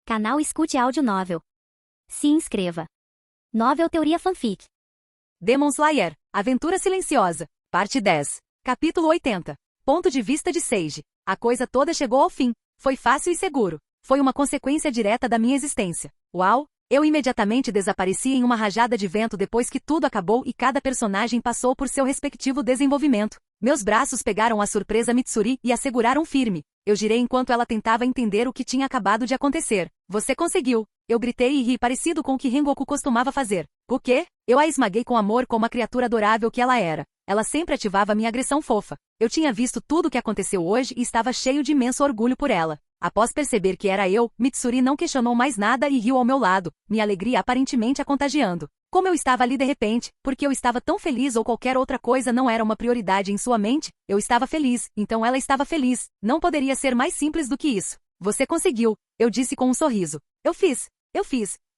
Canal Escute Áudio Novel. Se inscreva. Novel Teoria Fanfic. Demon Slayer, Aventura Silenciosa, Parte 10. Capítulo 80. Ponto de vista de Seiji. A coisa toda chegou ao fim. Foi fácil e seguro. Foi uma consequência direta da minha existência. Uau! Eu imediatamente desapareci em uma rajada de vento depois que tudo acabou e cada personagem passou por seu respectivo desenvolvimento. Meus braços pegaram a surpresa Mitsuri e a seguraram firme. Eu girei enquanto ela tentava entender o que tinha acabado de acontecer. Você conseguiu! Eu gritei e ri parecido com o que Rengoku costumava fazer. O quê? Eu a esmaguei com amor como a criatura adorável que ela era. Ela sempre ativava minha agressão fofa. Eu tinha visto tudo o que aconteceu hoje e estava cheio de imenso orgulho por ela. Após perceber que era eu, Mitsuri não questionou mais nada e riu ao meu lado, minha alegria aparentemente a contagiando. Como eu estava ali de repente, porque eu estava tão feliz ou qualquer outra coisa não era uma prioridade em sua mente, eu estava feliz, então ela estava feliz. Não poderia ser mais simples do que isso. Você conseguiu, eu disse com um sorriso. Eu fiz.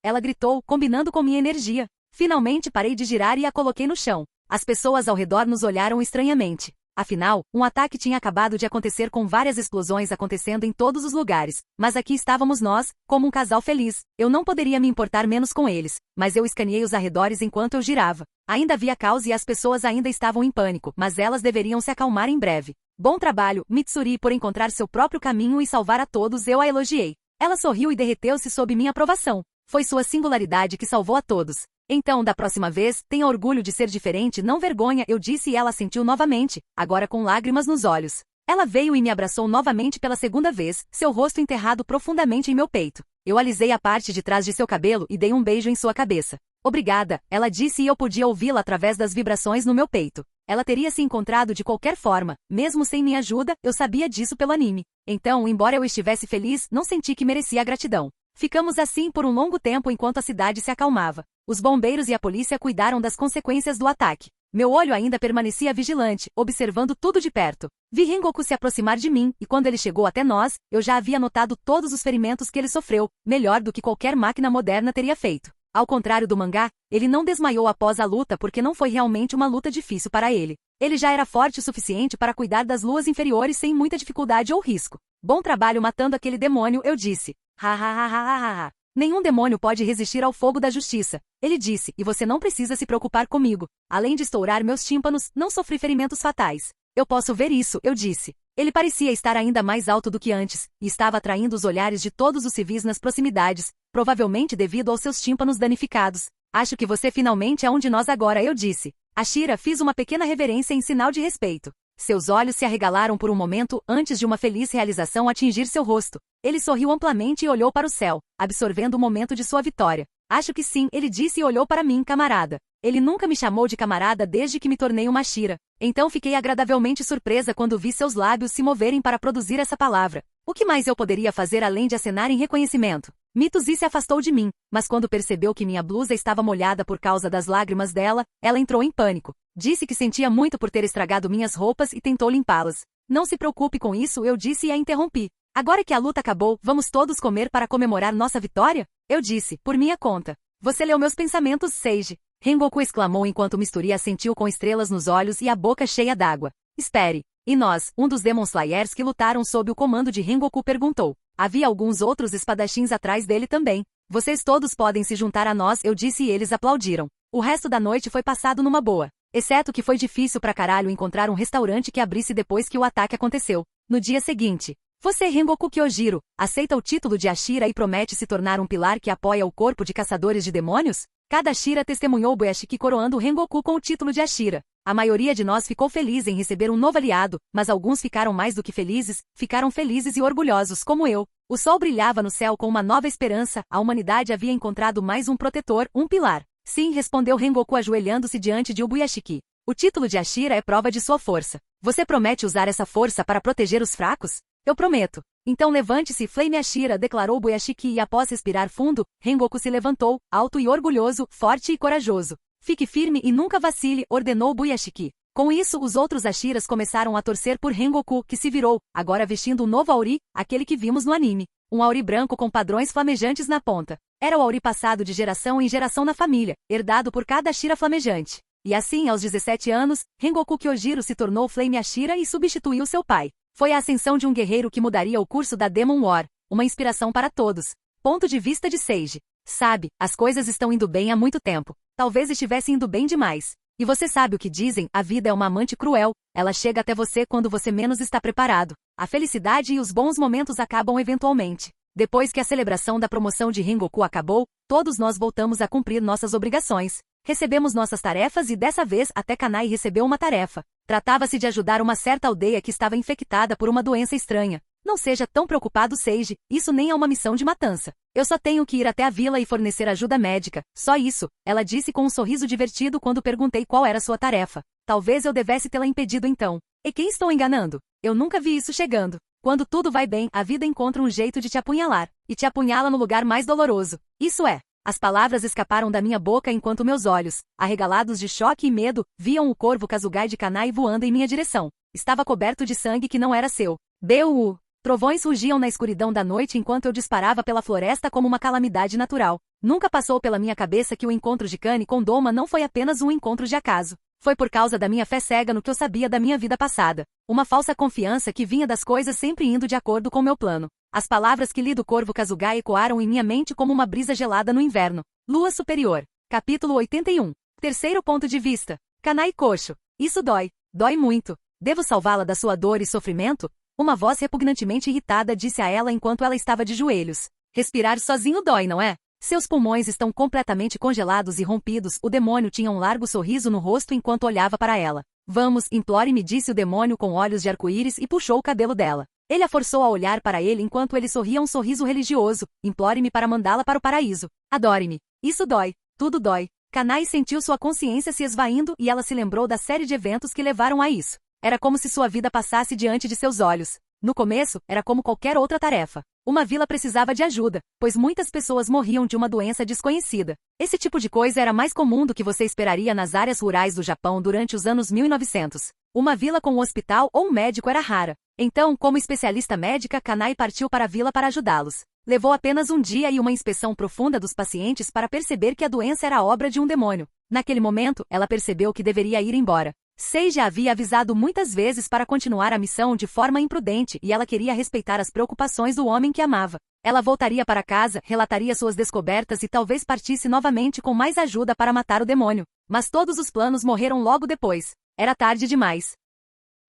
Ela gritou, combinando com minha energia. Finalmente parei de girar e a coloquei no chão. As pessoas ao redor nos olharam estranhamente. Afinal, um ataque tinha acabado de acontecer com várias explosões acontecendo em todos os lugares, mas aqui estávamos nós, como um casal feliz. Eu não poderia me importar menos com eles, mas eu escaneei os arredores enquanto eu girava. Ainda havia caos e as pessoas ainda estavam em pânico, mas elas deveriam se acalmar em breve. Bom trabalho, Mitsuri, por encontrar seu próprio caminho e salvar a todos, eu a elogiei. Ela sorriu e derreteu-se sob minha aprovação. Foi sua singularidade que salvou a todos. Então, da próxima vez, tenha orgulho de ser diferente, não vergonha, eu disse e ela sentiu novamente, agora com lágrimas nos olhos. Ela veio e me abraçou novamente pela segunda vez, seu rosto enterrado profundamente em meu peito. Eu alisei a parte de trás de seu cabelo e dei um beijo em sua cabeça. Obrigada, ela disse e eu podia ouvi-la através das vibrações no meu peito. Ela teria se encontrado de qualquer forma, mesmo sem minha ajuda, eu sabia disso pelo anime. Então, embora eu estivesse feliz, não senti que merecia a gratidão. Ficamos assim por um longo tempo enquanto a cidade se acalmava. Os bombeiros e a polícia cuidaram das consequências do ataque. Meu olho ainda permanecia vigilante, observando tudo de perto. Vi Rengoku se aproximar de mim, e quando ele chegou até nós, eu já havia notado todos os ferimentos que ele sofreu, melhor do que qualquer máquina moderna teria feito. Ao contrário do mangá, ele não desmaiou após a luta porque não foi realmente uma luta difícil para ele. Ele já era forte o suficiente para cuidar das luas inferiores sem muita dificuldade ou risco. Bom trabalho matando aquele demônio, eu disse. Ha. Nenhum demônio pode resistir ao fogo da justiça, ele disse, e você não precisa se preocupar comigo. Além de estourar meus tímpanos, não sofri ferimentos fatais. Eu posso ver isso, eu disse. Ele parecia estar ainda mais alto do que antes, e estava atraindo os olhares de todos os civis nas proximidades, provavelmente devido aos seus tímpanos danificados. Acho que você finalmente é um de nós agora, eu disse. Ashira fiz uma pequena reverência em sinal de respeito. Seus olhos se arregalaram por um momento antes de uma feliz realização atingir seu rosto. Ele sorriu amplamente e olhou para o céu, absorvendo o momento de sua vitória. Acho que sim, ele disse e olhou para mim, camarada. Ele nunca me chamou de camarada desde que me tornei uma Ashira. Então fiquei agradavelmente surpresa quando vi seus lábios se moverem para produzir essa palavra. O que mais eu poderia fazer além de acenar em reconhecimento? Mitsuri se afastou de mim, mas quando percebeu que minha blusa estava molhada por causa das lágrimas dela, ela entrou em pânico. Disse que sentia muito por ter estragado minhas roupas e tentou limpá-las. Não se preocupe com isso, eu disse e a interrompi. Agora que a luta acabou, vamos todos comer para comemorar nossa vitória? Eu disse, por minha conta. Você leu meus pensamentos, Seiji. Rengoku exclamou enquanto Mitsuri assentiu com estrelas nos olhos e a boca cheia d'água. Espere. E nós, um dos Demon Slayers que lutaram sob o comando de Rengoku perguntou. Havia alguns outros espadachins atrás dele também. Vocês todos podem se juntar a nós, eu disse e eles aplaudiram. O resto da noite foi passado numa boa. Exceto que foi difícil pra caralho encontrar um restaurante que abrisse depois que o ataque aconteceu. No dia seguinte, você, Rengoku Kyojiro, aceita o título de Ashira e promete se tornar um pilar que apoia o corpo de caçadores de demônios? Cada Ashira testemunhou Boyashiki coroando Rengoku com o título de Ashira. A maioria de nós ficou feliz em receber um novo aliado, mas alguns ficaram mais do que felizes, ficaram felizes e orgulhosos como eu. O sol brilhava no céu com uma nova esperança, a humanidade havia encontrado mais um protetor, um pilar. Sim, respondeu Rengoku ajoelhando-se diante de Ubuyashiki. O título de Ashira é prova de sua força. Você promete usar essa força para proteger os fracos? Eu prometo. Então levante-se, Flame Ashira, declarou Ubuyashiki e após respirar fundo, Rengoku se levantou, alto e orgulhoso, forte e corajoso. Fique firme e nunca vacile, ordenou Ubuyashiki. Com isso, os outros Ashiras começaram a torcer por Rengoku, que se virou, agora vestindo um novo Auri, aquele que vimos no anime. Um Auri branco com padrões flamejantes na ponta. Era o Auri passado de geração em geração na família, herdado por cada Ashira flamejante. E assim, aos 17 anos, Rengoku Kyojiro se tornou Flame Ashira e substituiu seu pai. Foi a ascensão de um guerreiro que mudaria o curso da Demon War, uma inspiração para todos. Ponto de vista de Sage. Sabe, as coisas estão indo bem há muito tempo. Talvez estivesse indo bem demais. E você sabe o que dizem, a vida é uma amante cruel, ela chega até você quando você menos está preparado. A felicidade e os bons momentos acabam eventualmente. Depois que a celebração da promoção de Rengoku acabou, todos nós voltamos a cumprir nossas obrigações. Recebemos nossas tarefas e dessa vez até Kanai recebeu uma tarefa. Tratava-se de ajudar uma certa aldeia que estava infectada por uma doença estranha. Não seja tão preocupado, Sage, isso nem é uma missão de matança. Eu só tenho que ir até a vila e fornecer ajuda médica, só isso, ela disse com um sorriso divertido quando perguntei qual era sua tarefa. Talvez eu devesse tê-la impedido então. E quem estou enganando? Eu nunca vi isso chegando. Quando tudo vai bem, a vida encontra um jeito de te apunhalar, e te apunhala no lugar mais doloroso. Isso é. As palavras escaparam da minha boca enquanto meus olhos, arregalados de choque e medo, viam o corvo Kasugai de Kanai voando em minha direção. Estava coberto de sangue que não era seu. Deu-o! Trovões rugiam na escuridão da noite enquanto eu disparava pela floresta como uma calamidade natural. Nunca passou pela minha cabeça que o encontro de Kane com Doma não foi apenas um encontro de acaso. Foi por causa da minha fé cega no que eu sabia da minha vida passada. Uma falsa confiança que vinha das coisas sempre indo de acordo com meu plano. As palavras que li do corvo Kasugai ecoaram em minha mente como uma brisa gelada no inverno. Lua Superior. Capítulo 81. Terceiro ponto de vista. Kanai coxo. Isso dói. Dói muito. Devo salvá-la da sua dor e sofrimento? Uma voz repugnantemente irritada disse a ela enquanto ela estava de joelhos. Respirar sozinho dói, não é? Seus pulmões estão completamente congelados e rompidos. O demônio tinha um largo sorriso no rosto enquanto olhava para ela. Vamos, implore-me, disse o demônio com olhos de arco-íris e puxou o cabelo dela. Ele a forçou a olhar para ele enquanto ele sorria um sorriso religioso. Implore-me para mandá-la para o paraíso. Adore-me. Isso dói. Tudo dói. Kanai sentiu sua consciência se esvaindo e ela se lembrou da série de eventos que levaram a isso. Era como se sua vida passasse diante de seus olhos. No começo, era como qualquer outra tarefa. Uma vila precisava de ajuda, pois muitas pessoas morriam de uma doença desconhecida. Esse tipo de coisa era mais comum do que você esperaria nas áreas rurais do Japão durante os anos 1900. Uma vila com um hospital ou um médico era rara. Então, como especialista médica, Kanai partiu para a vila para ajudá-los. Levou apenas um dia e uma inspeção profunda dos pacientes para perceber que a doença era obra de um demônio. Naquele momento, ela percebeu que deveria ir embora. Sage a havia avisado muitas vezes para continuar a missão de forma imprudente e ela queria respeitar as preocupações do homem que amava. Ela voltaria para casa, relataria suas descobertas e talvez partisse novamente com mais ajuda para matar o demônio. Mas todos os planos morreram logo depois. Era tarde demais.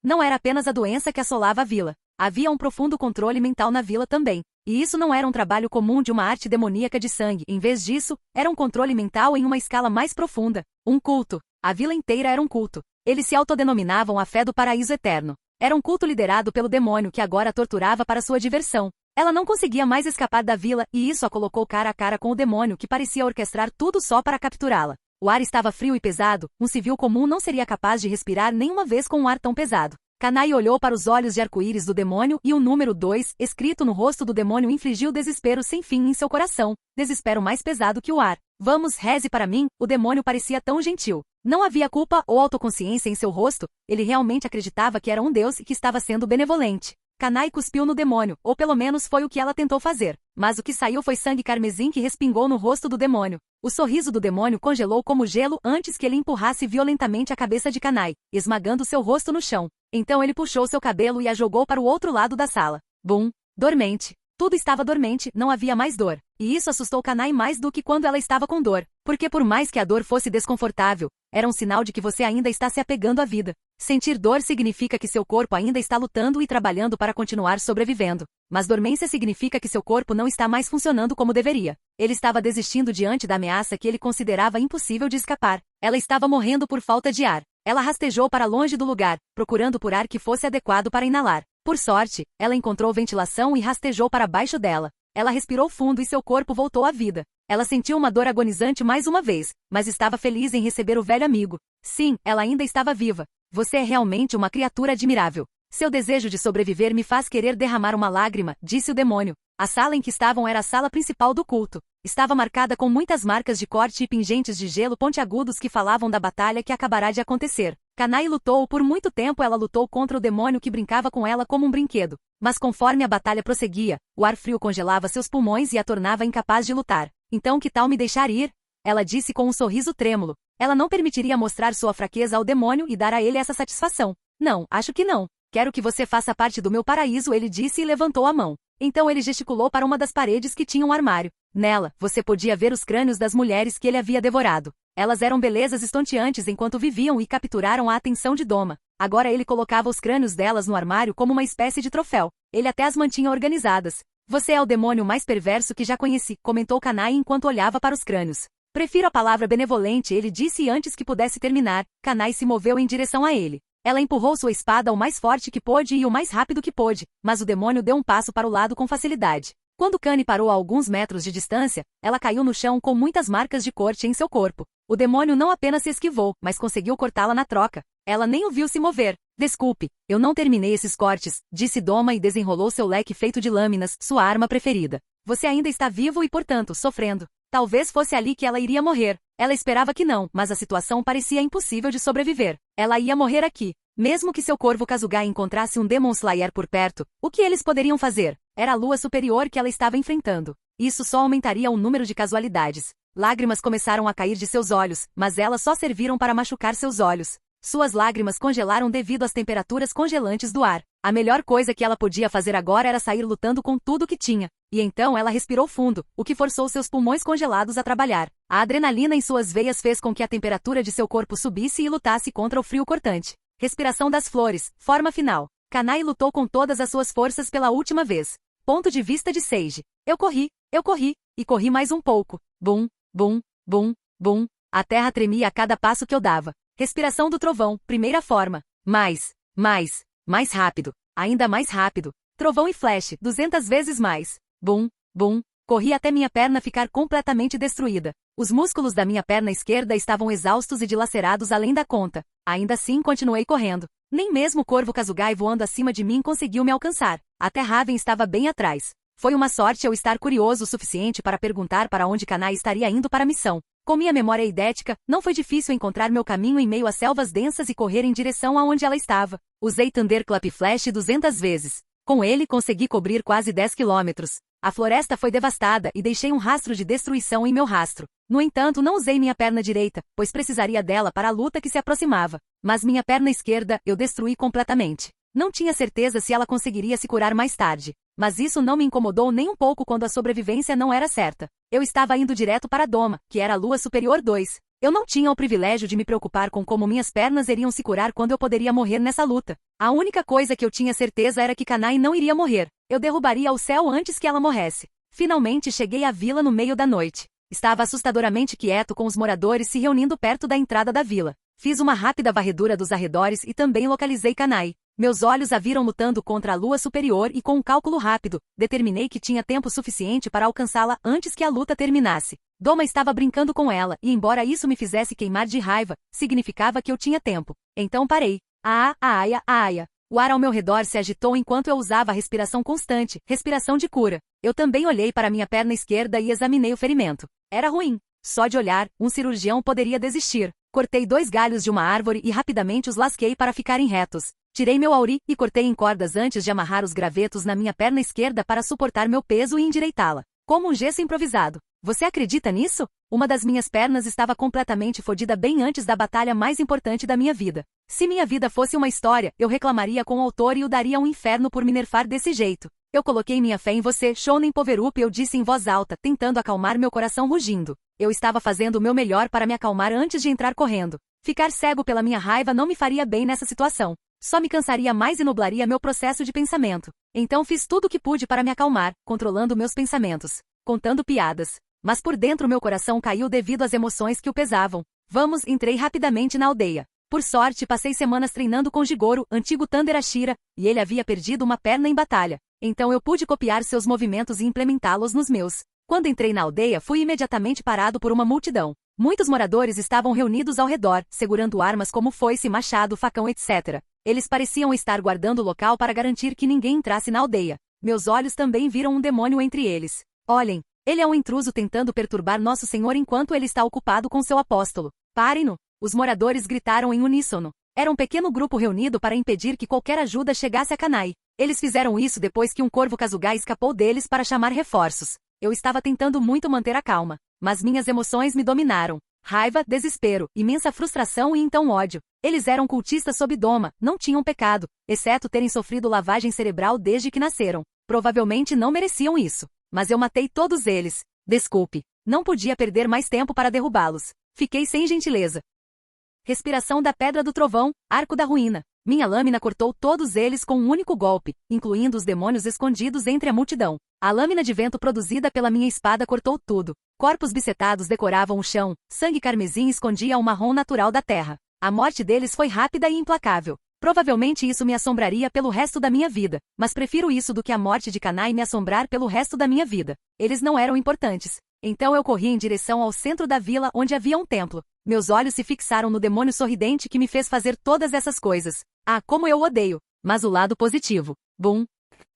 Não era apenas a doença que assolava a vila. Havia um profundo controle mental na vila também. E isso não era um trabalho comum de uma arte demoníaca de sangue. Em vez disso, era um controle mental em uma escala mais profunda. Um culto. A vila inteira era um culto. Eles se autodenominavam a fé do paraíso eterno. Era um culto liderado pelo demônio que agora a torturava para sua diversão. Ela não conseguia mais escapar da vila e isso a colocou cara a cara com o demônio que parecia orquestrar tudo só para capturá-la. O ar estava frio e pesado, um civil comum não seria capaz de respirar nenhuma vez com um ar tão pesado. Kanai olhou para os olhos de arco-íris do demônio e o número 2, escrito no rosto do demônio, infligiu desespero sem fim em seu coração. Desespero mais pesado que o ar. Vamos, reze para mim, o demônio parecia tão gentil. Não havia culpa ou autoconsciência em seu rosto, ele realmente acreditava que era um deus e que estava sendo benevolente. Kanai cuspiu no demônio, ou pelo menos foi o que ela tentou fazer. Mas o que saiu foi sangue carmesim que respingou no rosto do demônio. O sorriso do demônio congelou como gelo antes que ele empurrasse violentamente a cabeça de Kanai, esmagando seu rosto no chão. Então ele puxou seu cabelo e a jogou para o outro lado da sala. Bum! Dormente. Tudo estava dormente, não havia mais dor. E isso assustou Kanai mais do que quando ela estava com dor. Porque por mais que a dor fosse desconfortável, era um sinal de que você ainda está se apegando à vida. Sentir dor significa que seu corpo ainda está lutando e trabalhando para continuar sobrevivendo. Mas dormência significa que seu corpo não está mais funcionando como deveria. Ele estava desistindo diante da ameaça que ele considerava impossível de escapar. Ela estava morrendo por falta de ar. Ela rastejou para longe do lugar, procurando por ar que fosse adequado para inalar. Por sorte, ela encontrou ventilação e rastejou para baixo dela. Ela respirou fundo e seu corpo voltou à vida. Ela sentiu uma dor agonizante mais uma vez, mas estava feliz em receber o velho amigo. Sim, ela ainda estava viva. Você é realmente uma criatura admirável. Seu desejo de sobreviver me faz querer derramar uma lágrima, disse o demônio. A sala em que estavam era a sala principal do culto. Estava marcada com muitas marcas de corte e pingentes de gelo pontiagudos que falavam da batalha que acabará de acontecer. Kanai lutou por muito tempo. Ela lutou contra o demônio que brincava com ela como um brinquedo. Mas conforme a batalha prosseguia, o ar frio congelava seus pulmões e a tornava incapaz de lutar. Então que tal me deixar ir? Ela disse com um sorriso trêmulo. Ela não permitiria mostrar sua fraqueza ao demônio e dar a ele essa satisfação. Não, acho que não. Quero que você faça parte do meu paraíso, ele disse e levantou a mão. Então ele gesticulou para uma das paredes que tinha um armário. Nela, você podia ver os crânios das mulheres que ele havia devorado. Elas eram belezas estonteantes enquanto viviam e capturaram a atenção de Doma. Agora ele colocava os crânios delas no armário como uma espécie de troféu. Ele até as mantinha organizadas. Você é o demônio mais perverso que já conheci, comentou Kanai enquanto olhava para os crânios. Prefiro a palavra benevolente, ele disse, e antes que pudesse terminar, Kanai se moveu em direção a ele. Ela empurrou sua espada o mais forte que pôde e o mais rápido que pôde, mas o demônio deu um passo para o lado com facilidade. Quando Kani parou a alguns metros de distância, ela caiu no chão com muitas marcas de corte em seu corpo. O demônio não apenas se esquivou, mas conseguiu cortá-la na troca. Ela nem o viu se mover. Desculpe, eu não terminei esses cortes, disse Doma e desenrolou seu leque feito de lâminas, sua arma preferida. Você ainda está vivo e, portanto, sofrendo. Talvez fosse ali que ela iria morrer. Ela esperava que não, mas a situação parecia impossível de sobreviver. Ela ia morrer aqui. Mesmo que seu corvo Kasugai encontrasse um Demon Slayer por perto, o que eles poderiam fazer? Era a lua superior que ela estava enfrentando. Isso só aumentaria o número de casualidades. Lágrimas começaram a cair de seus olhos, mas elas só serviram para machucar seus olhos. Suas lágrimas congelaram devido às temperaturas congelantes do ar. A melhor coisa que ela podia fazer agora era sair lutando com tudo o que tinha. E então ela respirou fundo, o que forçou seus pulmões congelados a trabalhar. A adrenalina em suas veias fez com que a temperatura de seu corpo subisse e lutasse contra o frio cortante. Respiração das flores, forma final. Kanai lutou com todas as suas forças pela última vez. Ponto de vista de Seiji. Eu corri, e corri mais um pouco. Bum, bum, bum, bum. A terra tremia a cada passo que eu dava. Respiração do trovão, primeira forma. Mais rápido, ainda mais rápido. Trovão e flash, 200 vezes mais. Bum, bum. Corri até minha perna ficar completamente destruída. Os músculos da minha perna esquerda estavam exaustos e dilacerados além da conta. Ainda assim continuei correndo. Nem mesmo o corvo Kasugai voando acima de mim conseguiu me alcançar. Até Raven estava bem atrás. Foi uma sorte eu estar curioso o suficiente para perguntar para onde Kanai estaria indo para a missão. Com minha memória eidética, não foi difícil encontrar meu caminho em meio a selvas densas e correr em direção aonde ela estava. Usei Thunderclap Flash 200 vezes. Com ele consegui cobrir quase 10 quilômetros. A floresta foi devastada e deixei um rastro de destruição em meu rastro. No entanto, não usei minha perna direita, pois precisaria dela para a luta que se aproximava. Mas minha perna esquerda, eu destruí completamente. Não tinha certeza se ela conseguiria se curar mais tarde. Mas isso não me incomodou nem um pouco quando a sobrevivência não era certa. Eu estava indo direto para Doma, que era a Lua Superior 2. Eu não tinha o privilégio de me preocupar com como minhas pernas iriam se curar quando eu poderia morrer nessa luta. A única coisa que eu tinha certeza era que Kanai não iria morrer. Eu derrubaria o céu antes que ela morresse. Finalmente cheguei à vila no meio da noite. Estava assustadoramente quieto com os moradores se reunindo perto da entrada da vila. Fiz uma rápida varredura dos arredores e também localizei Kanai. Meus olhos a viram lutando contra a lua superior e com um cálculo rápido, determinei que tinha tempo suficiente para alcançá-la antes que a luta terminasse. Doma estava brincando com ela, e embora isso me fizesse queimar de raiva, significava que eu tinha tempo. Então parei. Aia. O ar ao meu redor se agitou enquanto eu usava a respiração constante, respiração de cura. Eu também olhei para minha perna esquerda e examinei o ferimento. Era ruim. Só de olhar, um cirurgião poderia desistir. Cortei 2 galhos de uma árvore e rapidamente os lasquei para ficarem retos. Tirei meu auri e cortei em cordas antes de amarrar os gravetos na minha perna esquerda para suportar meu peso e endireitá-la. Como um gesso improvisado. Você acredita nisso? Uma das minhas pernas estava completamente fodida bem antes da batalha mais importante da minha vida. Se minha vida fosse uma história, eu reclamaria com o autor e o daria um inferno por me nerfar desse jeito. Eu coloquei minha fé em você, Shounen Poverup, eu disse em voz alta, tentando acalmar meu coração rugindo. Eu estava fazendo o meu melhor para me acalmar antes de entrar correndo. Ficar cego pela minha raiva não me faria bem nessa situação. Só me cansaria mais e nublaria meu processo de pensamento. Então fiz tudo o que pude para me acalmar, controlando meus pensamentos, contando piadas. Mas por dentro meu coração caiu devido às emoções que o pesavam. Entrei rapidamente na aldeia. Por sorte, passei semanas treinando com Jigoro, antigo Thunder Ashira, e ele havia perdido uma perna em batalha. Então eu pude copiar seus movimentos e implementá-los nos meus. Quando entrei na aldeia, fui imediatamente parado por uma multidão. Muitos moradores estavam reunidos ao redor, segurando armas como foice, machado, facão, etc. Eles pareciam estar guardando o local para garantir que ninguém entrasse na aldeia. Meus olhos também viram um demônio entre eles. Olhem, ele é um intruso tentando perturbar Nosso Senhor enquanto ele está ocupado com seu apóstolo. Parem-no! Os moradores gritaram em uníssono. Era um pequeno grupo reunido para impedir que qualquer ajuda chegasse a Kanai. Eles fizeram isso depois que um corvo Kasugai escapou deles para chamar reforços. Eu estava tentando muito manter a calma, mas minhas emoções me dominaram. Raiva, desespero, imensa frustração e então ódio. Eles eram cultistas sob Doma, não tinham pecado, exceto terem sofrido lavagem cerebral desde que nasceram. Provavelmente não mereciam isso. Mas eu matei todos eles. Desculpe. Não podia perder mais tempo para derrubá-los. Fiquei sem gentileza. Respiração da Pedra do Trovão, Arco da Ruína. Minha lâmina cortou todos eles com um único golpe, incluindo os demônios escondidos entre a multidão. A lâmina de vento produzida pela minha espada cortou tudo. Corpos bicetados decoravam o chão, sangue carmesim escondia o marrom natural da terra. A morte deles foi rápida e implacável. Provavelmente isso me assombraria pelo resto da minha vida, mas prefiro isso do que a morte de Kanai me assombrar pelo resto da minha vida. Eles não eram importantes. Então eu corri em direção ao centro da vila onde havia um templo. Meus olhos se fixaram no demônio sorridente que me fez fazer todas essas coisas. Ah, como eu odeio! Mas o lado positivo. Bum!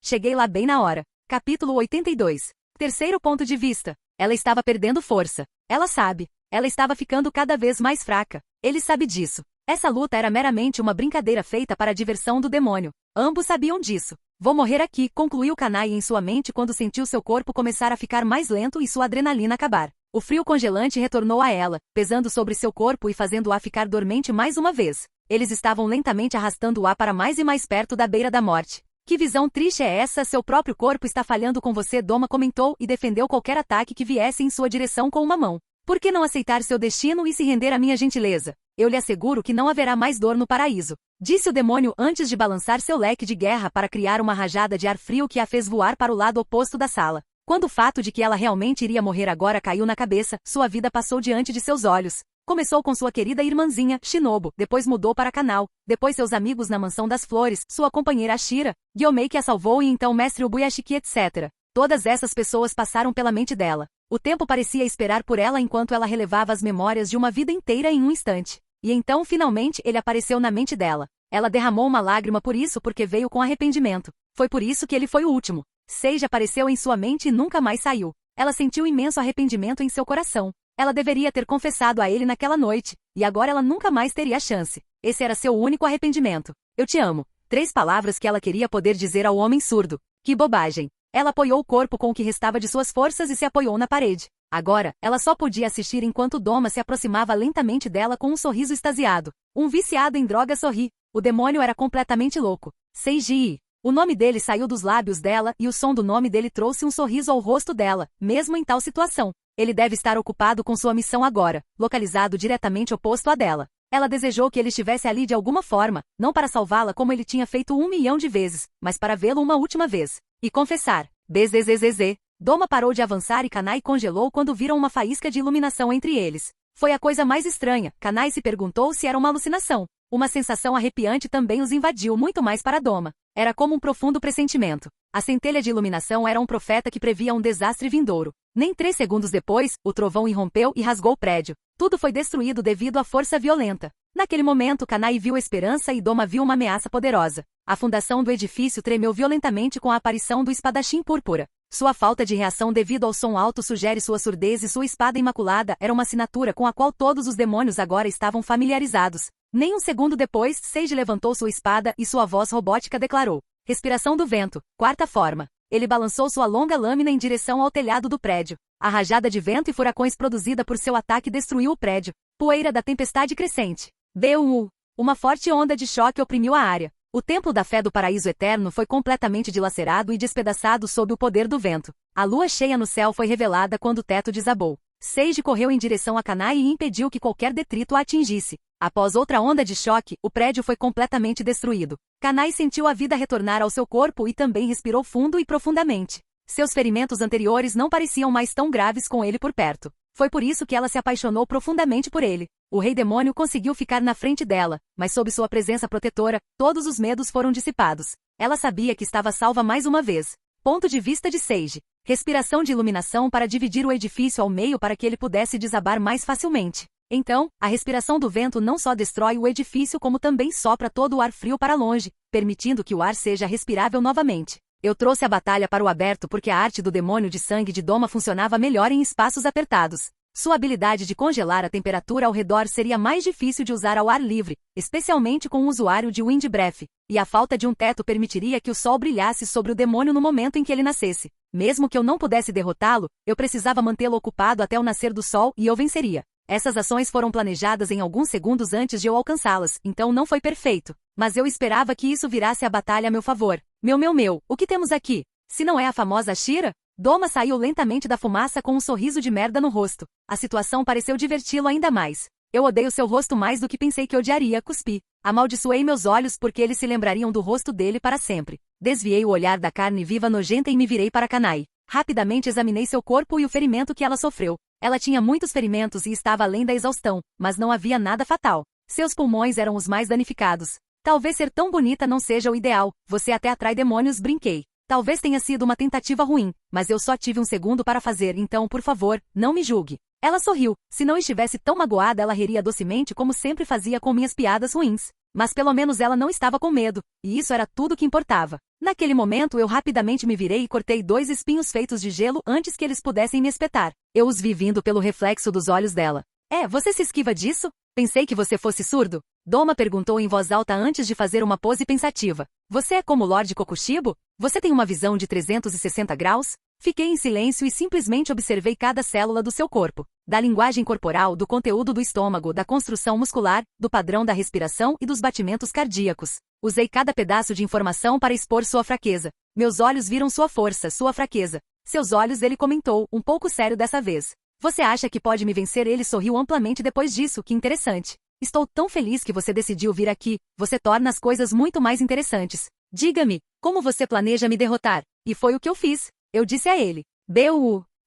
Cheguei lá bem na hora. Capítulo 82. Terceiro ponto de vista. Ela estava perdendo força. Ela sabe. Ela estava ficando cada vez mais fraca. Ele sabe disso. Essa luta era meramente uma brincadeira feita para a diversão do demônio. Ambos sabiam disso. Vou morrer aqui, concluiu Kanai em sua mente quando sentiu seu corpo começar a ficar mais lento e sua adrenalina acabar. O frio congelante retornou a ela, pesando sobre seu corpo e fazendo-a ficar dormente mais uma vez. Eles estavam lentamente arrastando-a para mais e mais perto da beira da morte. Que visão triste é essa? Seu próprio corpo está falhando com você, Doma comentou e defendeu qualquer ataque que viesse em sua direção com uma mão. Por que não aceitar seu destino e se render à minha gentileza? Eu lhe asseguro que não haverá mais dor no paraíso. Disse o demônio antes de balançar seu leque de guerra para criar uma rajada de ar frio que a fez voar para o lado oposto da sala. Quando o fato de que ela realmente iria morrer agora caiu na cabeça, sua vida passou diante de seus olhos. Começou com sua querida irmãzinha, Shinobu, depois mudou para Kanao, depois seus amigos na Mansão das Flores, sua companheira Ashira, Gyomei que a salvou e então mestre Ubuyashiki etc. Todas essas pessoas passaram pela mente dela. O tempo parecia esperar por ela enquanto ela relevava as memórias de uma vida inteira em um instante. E então finalmente ele apareceu na mente dela. Ela derramou uma lágrima por isso porque veio com arrependimento. Foi por isso que ele foi o último. Sage apareceu em sua mente e nunca mais saiu. Ela sentiu imenso arrependimento em seu coração. Ela deveria ter confessado a ele naquela noite, e agora ela nunca mais teria chance. Esse era seu único arrependimento. Eu te amo. 3 palavras que ela queria poder dizer ao homem surdo. Que bobagem. Ela apoiou o corpo com o que restava de suas forças e se apoiou na parede. Agora, ela só podia assistir enquanto Doma se aproximava lentamente dela com um sorriso extasiado. Um viciado em droga sorri. O demônio era completamente louco. Seiji. O nome dele saiu dos lábios dela e o som do nome dele trouxe um sorriso ao rosto dela, mesmo em tal situação. Ele deve estar ocupado com sua missão agora, localizado diretamente oposto à dela. Ela desejou que ele estivesse ali de alguma forma, não para salvá-la como ele tinha feito 1 milhão de vezes, mas para vê-lo uma última vez. E confessar. Bzzz. Doma parou de avançar e Kanai congelou quando viram uma faísca de iluminação entre eles. Foi a coisa mais estranha. Kanai se perguntou se era uma alucinação. Uma sensação arrepiante também os invadiu muito mais para Doma. Era como um profundo pressentimento. A centelha de iluminação era um profeta que previa um desastre vindouro. Nem 3 segundos depois, o trovão irrompeu e rasgou o prédio. Tudo foi destruído devido à força violenta. Naquele momento, Kanai viu a esperança e Doma viu uma ameaça poderosa. A fundação do edifício tremeu violentamente com a aparição do espadachim púrpura. Sua falta de reação devido ao som alto sugere sua surdez e sua espada imaculada era uma assinatura com a qual todos os demônios agora estavam familiarizados. Nem um segundo depois, Sage levantou sua espada e sua voz robótica declarou. Respiração do vento, 4ª forma. Ele balançou sua longa lâmina em direção ao telhado do prédio. A rajada de vento e furacões produzida por seu ataque destruiu o prédio. Poeira da tempestade crescente. B.U. Uma forte onda de choque oprimiu a área. O templo da fé do paraíso eterno foi completamente dilacerado e despedaçado sob o poder do vento. A lua cheia no céu foi revelada quando o teto desabou. Sage correu em direção a Kanai e impediu que qualquer detrito a atingisse. Após outra onda de choque, o prédio foi completamente destruído. Kanai sentiu a vida retornar ao seu corpo e também respirou fundo e profundamente. Seus ferimentos anteriores não pareciam mais tão graves com ele por perto. Foi por isso que ela se apaixonou profundamente por ele. O rei demônio conseguiu ficar na frente dela, mas sob sua presença protetora, todos os medos foram dissipados. Ela sabia que estava salva mais uma vez. Ponto de vista de Sage. Respiração de iluminação para dividir o edifício ao meio para que ele pudesse desabar mais facilmente. Então, a respiração do vento não só destrói o edifício como também sopra todo o ar frio para longe, permitindo que o ar seja respirável novamente. Eu trouxe a batalha para o aberto porque a arte do demônio de sangue de Doma funcionava melhor em espaços apertados. Sua habilidade de congelar a temperatura ao redor seria mais difícil de usar ao ar livre, especialmente com um usuário de Wind Breath, e a falta de um teto permitiria que o sol brilhasse sobre o demônio no momento em que ele nascesse. Mesmo que eu não pudesse derrotá-lo, eu precisava mantê-lo ocupado até o nascer do sol e eu venceria. Essas ações foram planejadas em alguns segundos antes de eu alcançá-las, então não foi perfeito. Mas eu esperava que isso virasse a batalha a meu favor. Meu, o que temos aqui? Se não é a famosa Shira? Doma saiu lentamente da fumaça com um sorriso de merda no rosto. A situação pareceu diverti-lo ainda mais. Eu odeio seu rosto mais do que pensei que odiaria, cuspi. Amaldiçoei meus olhos porque eles se lembrariam do rosto dele para sempre. Desviei o olhar da carne viva nojenta e me virei para Kanai. Rapidamente examinei seu corpo e o ferimento que ela sofreu. Ela tinha muitos ferimentos e estava além da exaustão, mas não havia nada fatal. Seus pulmões eram os mais danificados. Talvez ser tão bonita não seja o ideal, você até atrai demônios, brinquei. Talvez tenha sido uma tentativa ruim, mas eu só tive um segundo para fazer, então por favor, não me julgue. Ela sorriu. Se não estivesse tão magoada, ela riria docemente como sempre fazia com minhas piadas ruins. Mas pelo menos ela não estava com medo, e isso era tudo que importava. Naquele momento eu rapidamente me virei e cortei 2 espinhos feitos de gelo antes que eles pudessem me espetar. Eu os vi vindo pelo reflexo dos olhos dela. Você se esquiva disso? Pensei que você fosse surdo? Doma perguntou em voz alta antes de fazer uma pose pensativa. Você é como Lord Kokushibo? Você tem uma visão de 360 graus? Fiquei em silêncio e simplesmente observei cada célula do seu corpo. Da linguagem corporal, do conteúdo do estômago, da construção muscular, do padrão da respiração e dos batimentos cardíacos. Usei cada pedaço de informação para expor sua fraqueza. Meus olhos viram sua força, sua fraqueza. Seus olhos, ele comentou, um pouco sério dessa vez. Você acha que pode me vencer? Ele sorriu amplamente depois disso, que interessante. Estou tão feliz que você decidiu vir aqui, você torna as coisas muito mais interessantes. Diga-me, como você planeja me derrotar? E foi o que eu fiz. Eu disse a ele.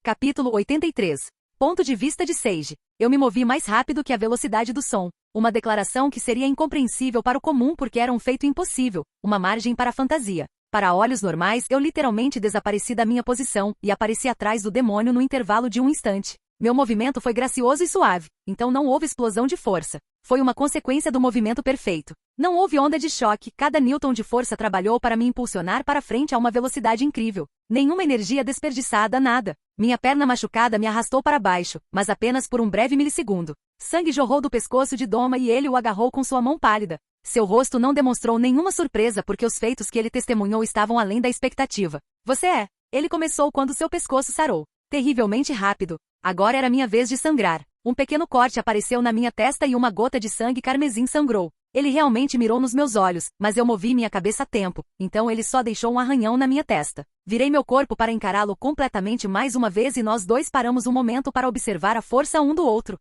Capítulo 83. Ponto de vista de Seiji. Eu me movi mais rápido que a velocidade do som. Uma declaração que seria incompreensível para o comum porque era um feito impossível, uma margem para a fantasia. Para olhos normais, eu literalmente desapareci da minha posição e apareci atrás do demônio no intervalo de um instante. Meu movimento foi gracioso e suave, então não houve explosão de força. Foi uma consequência do movimento perfeito. Não houve onda de choque, cada newton de força trabalhou para me impulsionar para frente a uma velocidade incrível. Nenhuma energia desperdiçada, nada. Minha perna machucada me arrastou para baixo, mas apenas por um breve milissegundo. Sangue jorrou do pescoço de Doma e ele o agarrou com sua mão pálida. Seu rosto não demonstrou nenhuma surpresa porque os feitos que ele testemunhou estavam além da expectativa. Você é. Ele começou quando seu pescoço sarou. Terrivelmente rápido. Agora era minha vez de sangrar. Um pequeno corte apareceu na minha testa e uma gota de sangue carmesim sangrou. Ele realmente mirou nos meus olhos, mas eu movi minha cabeça a tempo, então ele só deixou um arranhão na minha testa. Virei meu corpo para encará-lo completamente mais uma vez e nós dois paramos um momento para observar a força um do outro.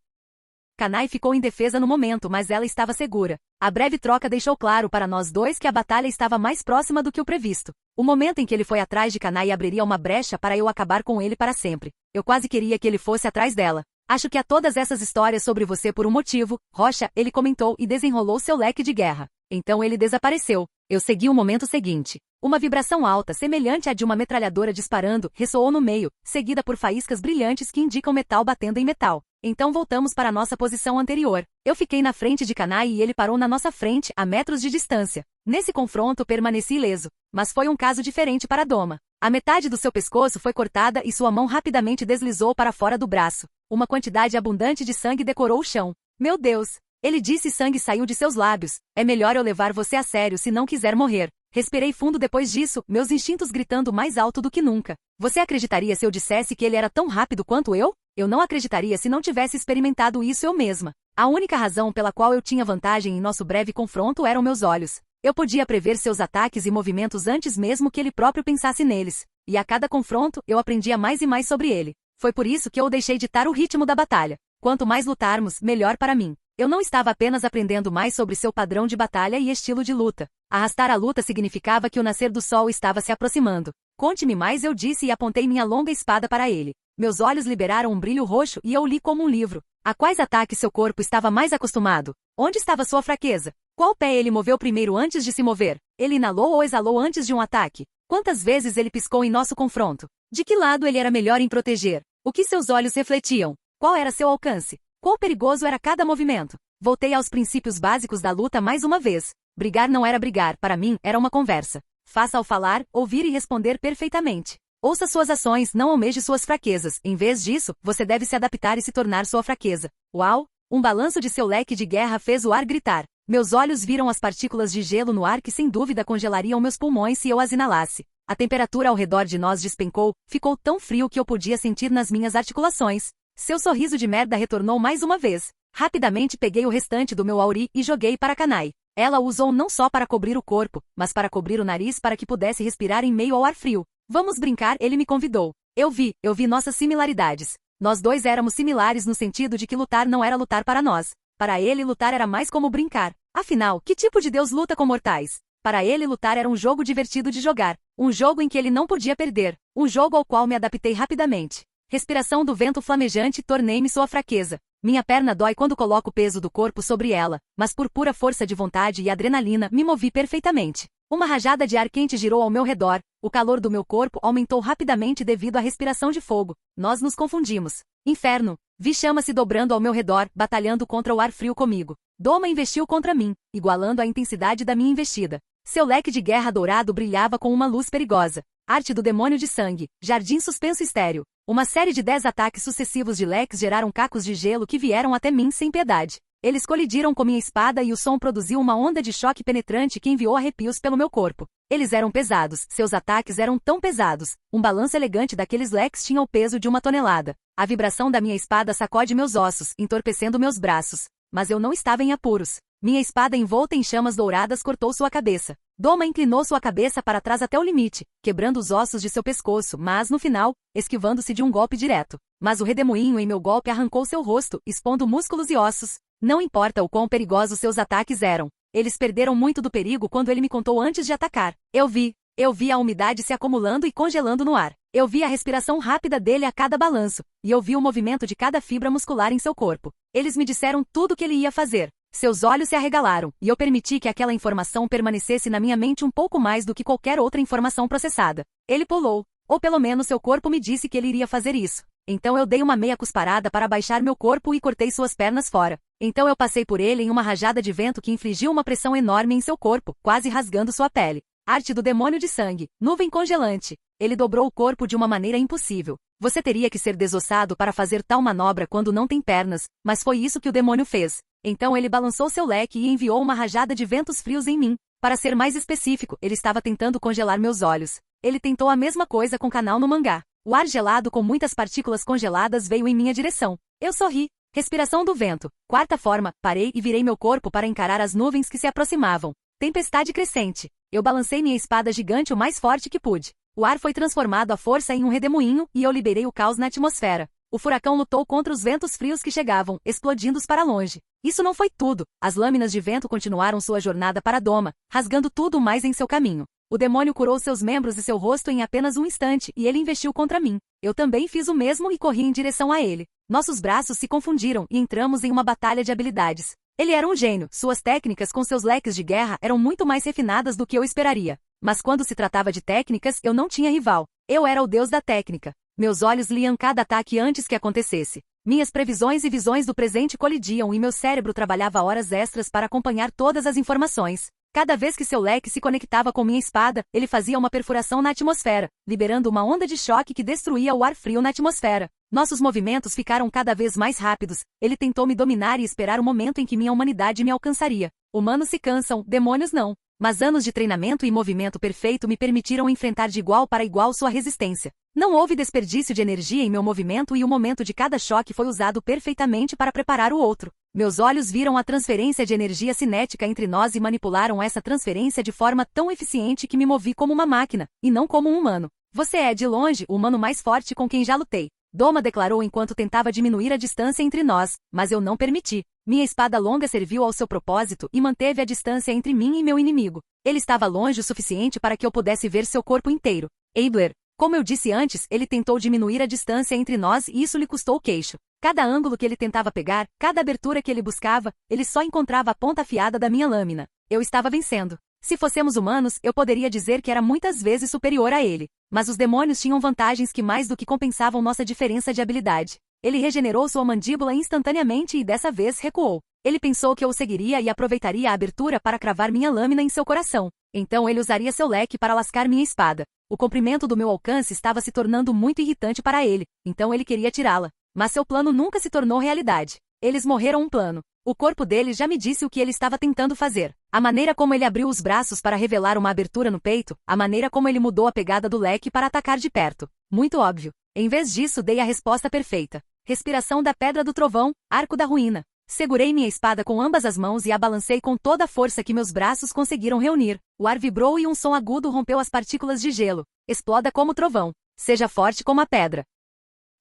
Kanai ficou indefesa no momento, mas ela estava segura. A breve troca deixou claro para nós dois que a batalha estava mais próxima do que o previsto. O momento em que ele foi atrás de Kanai abriria uma brecha para eu acabar com ele para sempre. Eu quase queria que ele fosse atrás dela. Acho que há todas essas histórias sobre você por um motivo, Rocha, ele comentou e desenrolou seu leque de guerra. Então ele desapareceu. Eu segui o momento seguinte. Uma vibração alta, semelhante à de uma metralhadora disparando, ressoou no meio, seguida por faíscas brilhantes que indicam metal batendo em metal. Então voltamos para nossa posição anterior. Eu fiquei na frente de Kanai e ele parou na nossa frente, a metros de distância. Nesse confronto permaneci ileso. Mas foi um caso diferente para Doma. A metade do seu pescoço foi cortada e sua mão rapidamente deslizou para fora do braço. Uma quantidade abundante de sangue decorou o chão. Meu Deus! Ele disse e sangue saiu de seus lábios. É melhor eu levar você a sério se não quiser morrer. Respirei fundo depois disso, meus instintos gritando mais alto do que nunca. Você acreditaria se eu dissesse que ele era tão rápido quanto eu? Eu não acreditaria se não tivesse experimentado isso eu mesma. A única razão pela qual eu tinha vantagem em nosso breve confronto eram meus olhos. Eu podia prever seus ataques e movimentos antes mesmo que ele próprio pensasse neles. E a cada confronto, eu aprendia mais e mais sobre ele. Foi por isso que eu deixei ditar o ritmo da batalha. Quanto mais lutarmos, melhor para mim. Eu não estava apenas aprendendo mais sobre seu padrão de batalha e estilo de luta. Arrastar a luta significava que o nascer do sol estava se aproximando. Conte-me mais, eu disse e apontei minha longa espada para ele. Meus olhos liberaram um brilho roxo e eu li como um livro. A quais ataques seu corpo estava mais acostumado? Onde estava sua fraqueza? Qual pé ele moveu primeiro antes de se mover? Ele inalou ou exalou antes de um ataque? Quantas vezes ele piscou em nosso confronto? De que lado ele era melhor em proteger? O que seus olhos refletiam? Qual era seu alcance? Quão perigoso era cada movimento? Voltei aos princípios básicos da luta mais uma vez. Brigar não era brigar, para mim, era uma conversa. Faça ao falar, ouvir e responder perfeitamente. Ouça suas ações, não almeje suas fraquezas. Em vez disso, você deve se adaptar e se tornar sua fraqueza. Uau! Um balanço de seu leque de guerra fez o ar gritar. Meus olhos viram as partículas de gelo no ar que sem dúvida congelariam meus pulmões se eu as inalasse. A temperatura ao redor de nós despencou, ficou tão frio que eu podia sentir nas minhas articulações. Seu sorriso de merda retornou mais uma vez. Rapidamente peguei o restante do meu Auri e joguei para Kanai. Ela o usou não só para cobrir o corpo, mas para cobrir o nariz para que pudesse respirar em meio ao ar frio. Vamos brincar, ele me convidou. Eu vi nossas similaridades. Nós dois éramos similares no sentido de que lutar não era lutar para nós. Para ele, lutar era mais como brincar. Afinal, que tipo de Deus luta com mortais? Para ele, lutar era um jogo divertido de jogar. Um jogo em que ele não podia perder. Um jogo ao qual me adaptei rapidamente. Respiração do vento flamejante, tornei-me sua fraqueza. Minha perna dói quando coloco o peso do corpo sobre ela, mas por pura força de vontade e adrenalina, me movi perfeitamente. Uma rajada de ar quente girou ao meu redor, o calor do meu corpo aumentou rapidamente devido à respiração de fogo. Nós nos confundimos. Inferno! Vi chama se dobrando ao meu redor, batalhando contra o ar frio comigo. Doma investiu contra mim, igualando a intensidade da minha investida. Seu leque de guerra dourado brilhava com uma luz perigosa. Arte do demônio de sangue, jardim suspenso estéril. Uma série de 10 ataques sucessivos de leques geraram cacos de gelo que vieram até mim sem piedade. Eles colidiram com minha espada e o som produziu uma onda de choque penetrante que enviou arrepios pelo meu corpo. Eles eram pesados, seus ataques eram tão pesados. Um balanço elegante daqueles leques tinha o peso de uma tonelada. A vibração da minha espada sacode meus ossos, entorpecendo meus braços. Mas eu não estava em apuros. Minha espada envolta em chamas douradas cortou sua cabeça. Doma inclinou sua cabeça para trás até o limite, quebrando os ossos de seu pescoço, mas no final, esquivando-se de um golpe direto. Mas o redemoinho em meu golpe arrancou seu rosto, expondo músculos e ossos. Não importa o quão perigosos seus ataques eram. Eles perderam muito do perigo quando ele me contou antes de atacar. Eu vi a umidade se acumulando e congelando no ar. Eu vi a respiração rápida dele a cada balanço, e eu vi o movimento de cada fibra muscular em seu corpo. Eles me disseram tudo o que ele ia fazer. Seus olhos se arregalaram, e eu permiti que aquela informação permanecesse na minha mente um pouco mais do que qualquer outra informação processada. Ele pulou, ou pelo menos seu corpo me disse que ele iria fazer isso. Então eu dei uma meia cusparada para baixar meu corpo e cortei suas pernas fora. Então eu passei por ele em uma rajada de vento que infligiu uma pressão enorme em seu corpo, quase rasgando sua pele. Arte do demônio de sangue, nuvem congelante. Ele dobrou o corpo de uma maneira impossível. Você teria que ser desossado para fazer tal manobra quando não tem pernas, mas foi isso que o demônio fez. Então ele balançou seu leque e enviou uma rajada de ventos frios em mim. Para ser mais específico, ele estava tentando congelar meus olhos. Ele tentou a mesma coisa com Kanao no mangá. O ar gelado com muitas partículas congeladas veio em minha direção. Eu sorri. Respiração do vento. Quarta forma, parei e virei meu corpo para encarar as nuvens que se aproximavam. Tempestade crescente. Eu balancei minha espada gigante o mais forte que pude. O ar foi transformado à força em um redemoinho e eu liberei o caos na atmosfera. O furacão lutou contra os ventos frios que chegavam, explodindo-os para longe. Isso não foi tudo. As lâminas de vento continuaram sua jornada para Doma, rasgando tudo mais em seu caminho. O demônio curou seus membros e seu rosto em apenas um instante e ele investiu contra mim. Eu também fiz o mesmo e corri em direção a ele. Nossos braços se confundiram e entramos em uma batalha de habilidades. Ele era um gênio, suas técnicas com seus leques de guerra eram muito mais refinadas do que eu esperaria. Mas quando se tratava de técnicas, eu não tinha rival. Eu era o deus da técnica. Meus olhos liam cada ataque antes que acontecesse. Minhas previsões e visões do presente colidiam e meu cérebro trabalhava horas extras para acompanhar todas as informações. Cada vez que seu leque se conectava com minha espada, ele fazia uma perfuração na atmosfera, liberando uma onda de choque que destruía o ar frio na atmosfera. Nossos movimentos ficaram cada vez mais rápidos. Ele tentou me dominar e esperar o momento em que minha humanidade me alcançaria. Humanos se cansam, demônios não. Mas anos de treinamento e movimento perfeito me permitiram enfrentar de igual para igual sua resistência. Não houve desperdício de energia em meu movimento e o momento de cada choque foi usado perfeitamente para preparar o outro. Meus olhos viram a transferência de energia cinética entre nós e manipularam essa transferência de forma tão eficiente que me movi como uma máquina, e não como um humano. Você é, de longe, o humano mais forte com quem já lutei. Doma declarou enquanto tentava diminuir a distância entre nós, mas eu não permiti. Minha espada longa serviu ao seu propósito e manteve a distância entre mim e meu inimigo. Ele estava longe o suficiente para que eu pudesse ver seu corpo inteiro. Abler. Como eu disse antes, ele tentou diminuir a distância entre nós e isso lhe custou o queixo. Cada ângulo que ele tentava pegar, cada abertura que ele buscava, ele só encontrava a ponta afiada da minha lâmina. Eu estava vencendo. Se fossemos humanos, eu poderia dizer que era muitas vezes superior a ele. Mas os demônios tinham vantagens que mais do que compensavam nossa diferença de habilidade. Ele regenerou sua mandíbula instantaneamente e dessa vez recuou. Ele pensou que eu o seguiria e aproveitaria a abertura para cravar minha lâmina em seu coração. Então ele usaria seu leque para lascar minha espada. O comprimento do meu alcance estava se tornando muito irritante para ele, então ele queria tirá-la. Mas seu plano nunca se tornou realidade. Eles morreram um plano. O corpo dele já me disse o que ele estava tentando fazer. A maneira como ele abriu os braços para revelar uma abertura no peito, a maneira como ele mudou a pegada do leque para atacar de perto. Muito óbvio. Em vez disso, dei a resposta perfeita. respiração da pedra do trovão, arco da ruína. Segurei minha espada com ambas as mãos e a balancei com toda a força que meus braços conseguiram reunir. O ar vibrou e um som agudo rompeu as partículas de gelo. Exploda como trovão. Seja forte como a pedra.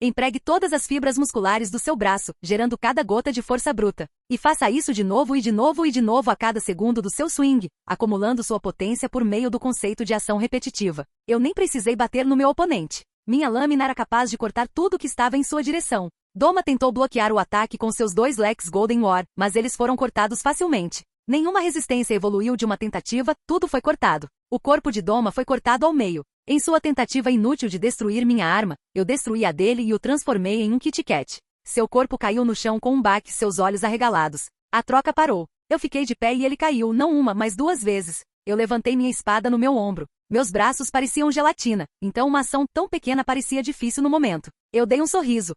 Empregue todas as fibras musculares do seu braço, gerando cada gota de força bruta. E faça isso de novo e de novo e de novo a cada segundo do seu swing, acumulando sua potência por meio do conceito de ação repetitiva. Eu nem precisei bater no meu oponente. Minha lâmina era capaz de cortar tudo que estava em sua direção. Doma tentou bloquear o ataque com seus 2 Lex Golden War, mas eles foram cortados facilmente. Nenhuma resistência evoluiu de uma tentativa, tudo foi cortado. O corpo de Doma foi cortado ao meio. Em sua tentativa inútil de destruir minha arma, eu destruí a dele e o transformei em um Kit Kat. Seu corpo caiu no chão com um baque, seus olhos arregalados. A troca parou. Eu fiquei de pé e ele caiu, não uma, mas 2 vezes. Eu levantei minha espada no meu ombro. Meus braços pareciam gelatina, então uma ação tão pequena parecia difícil no momento. Eu dei um sorriso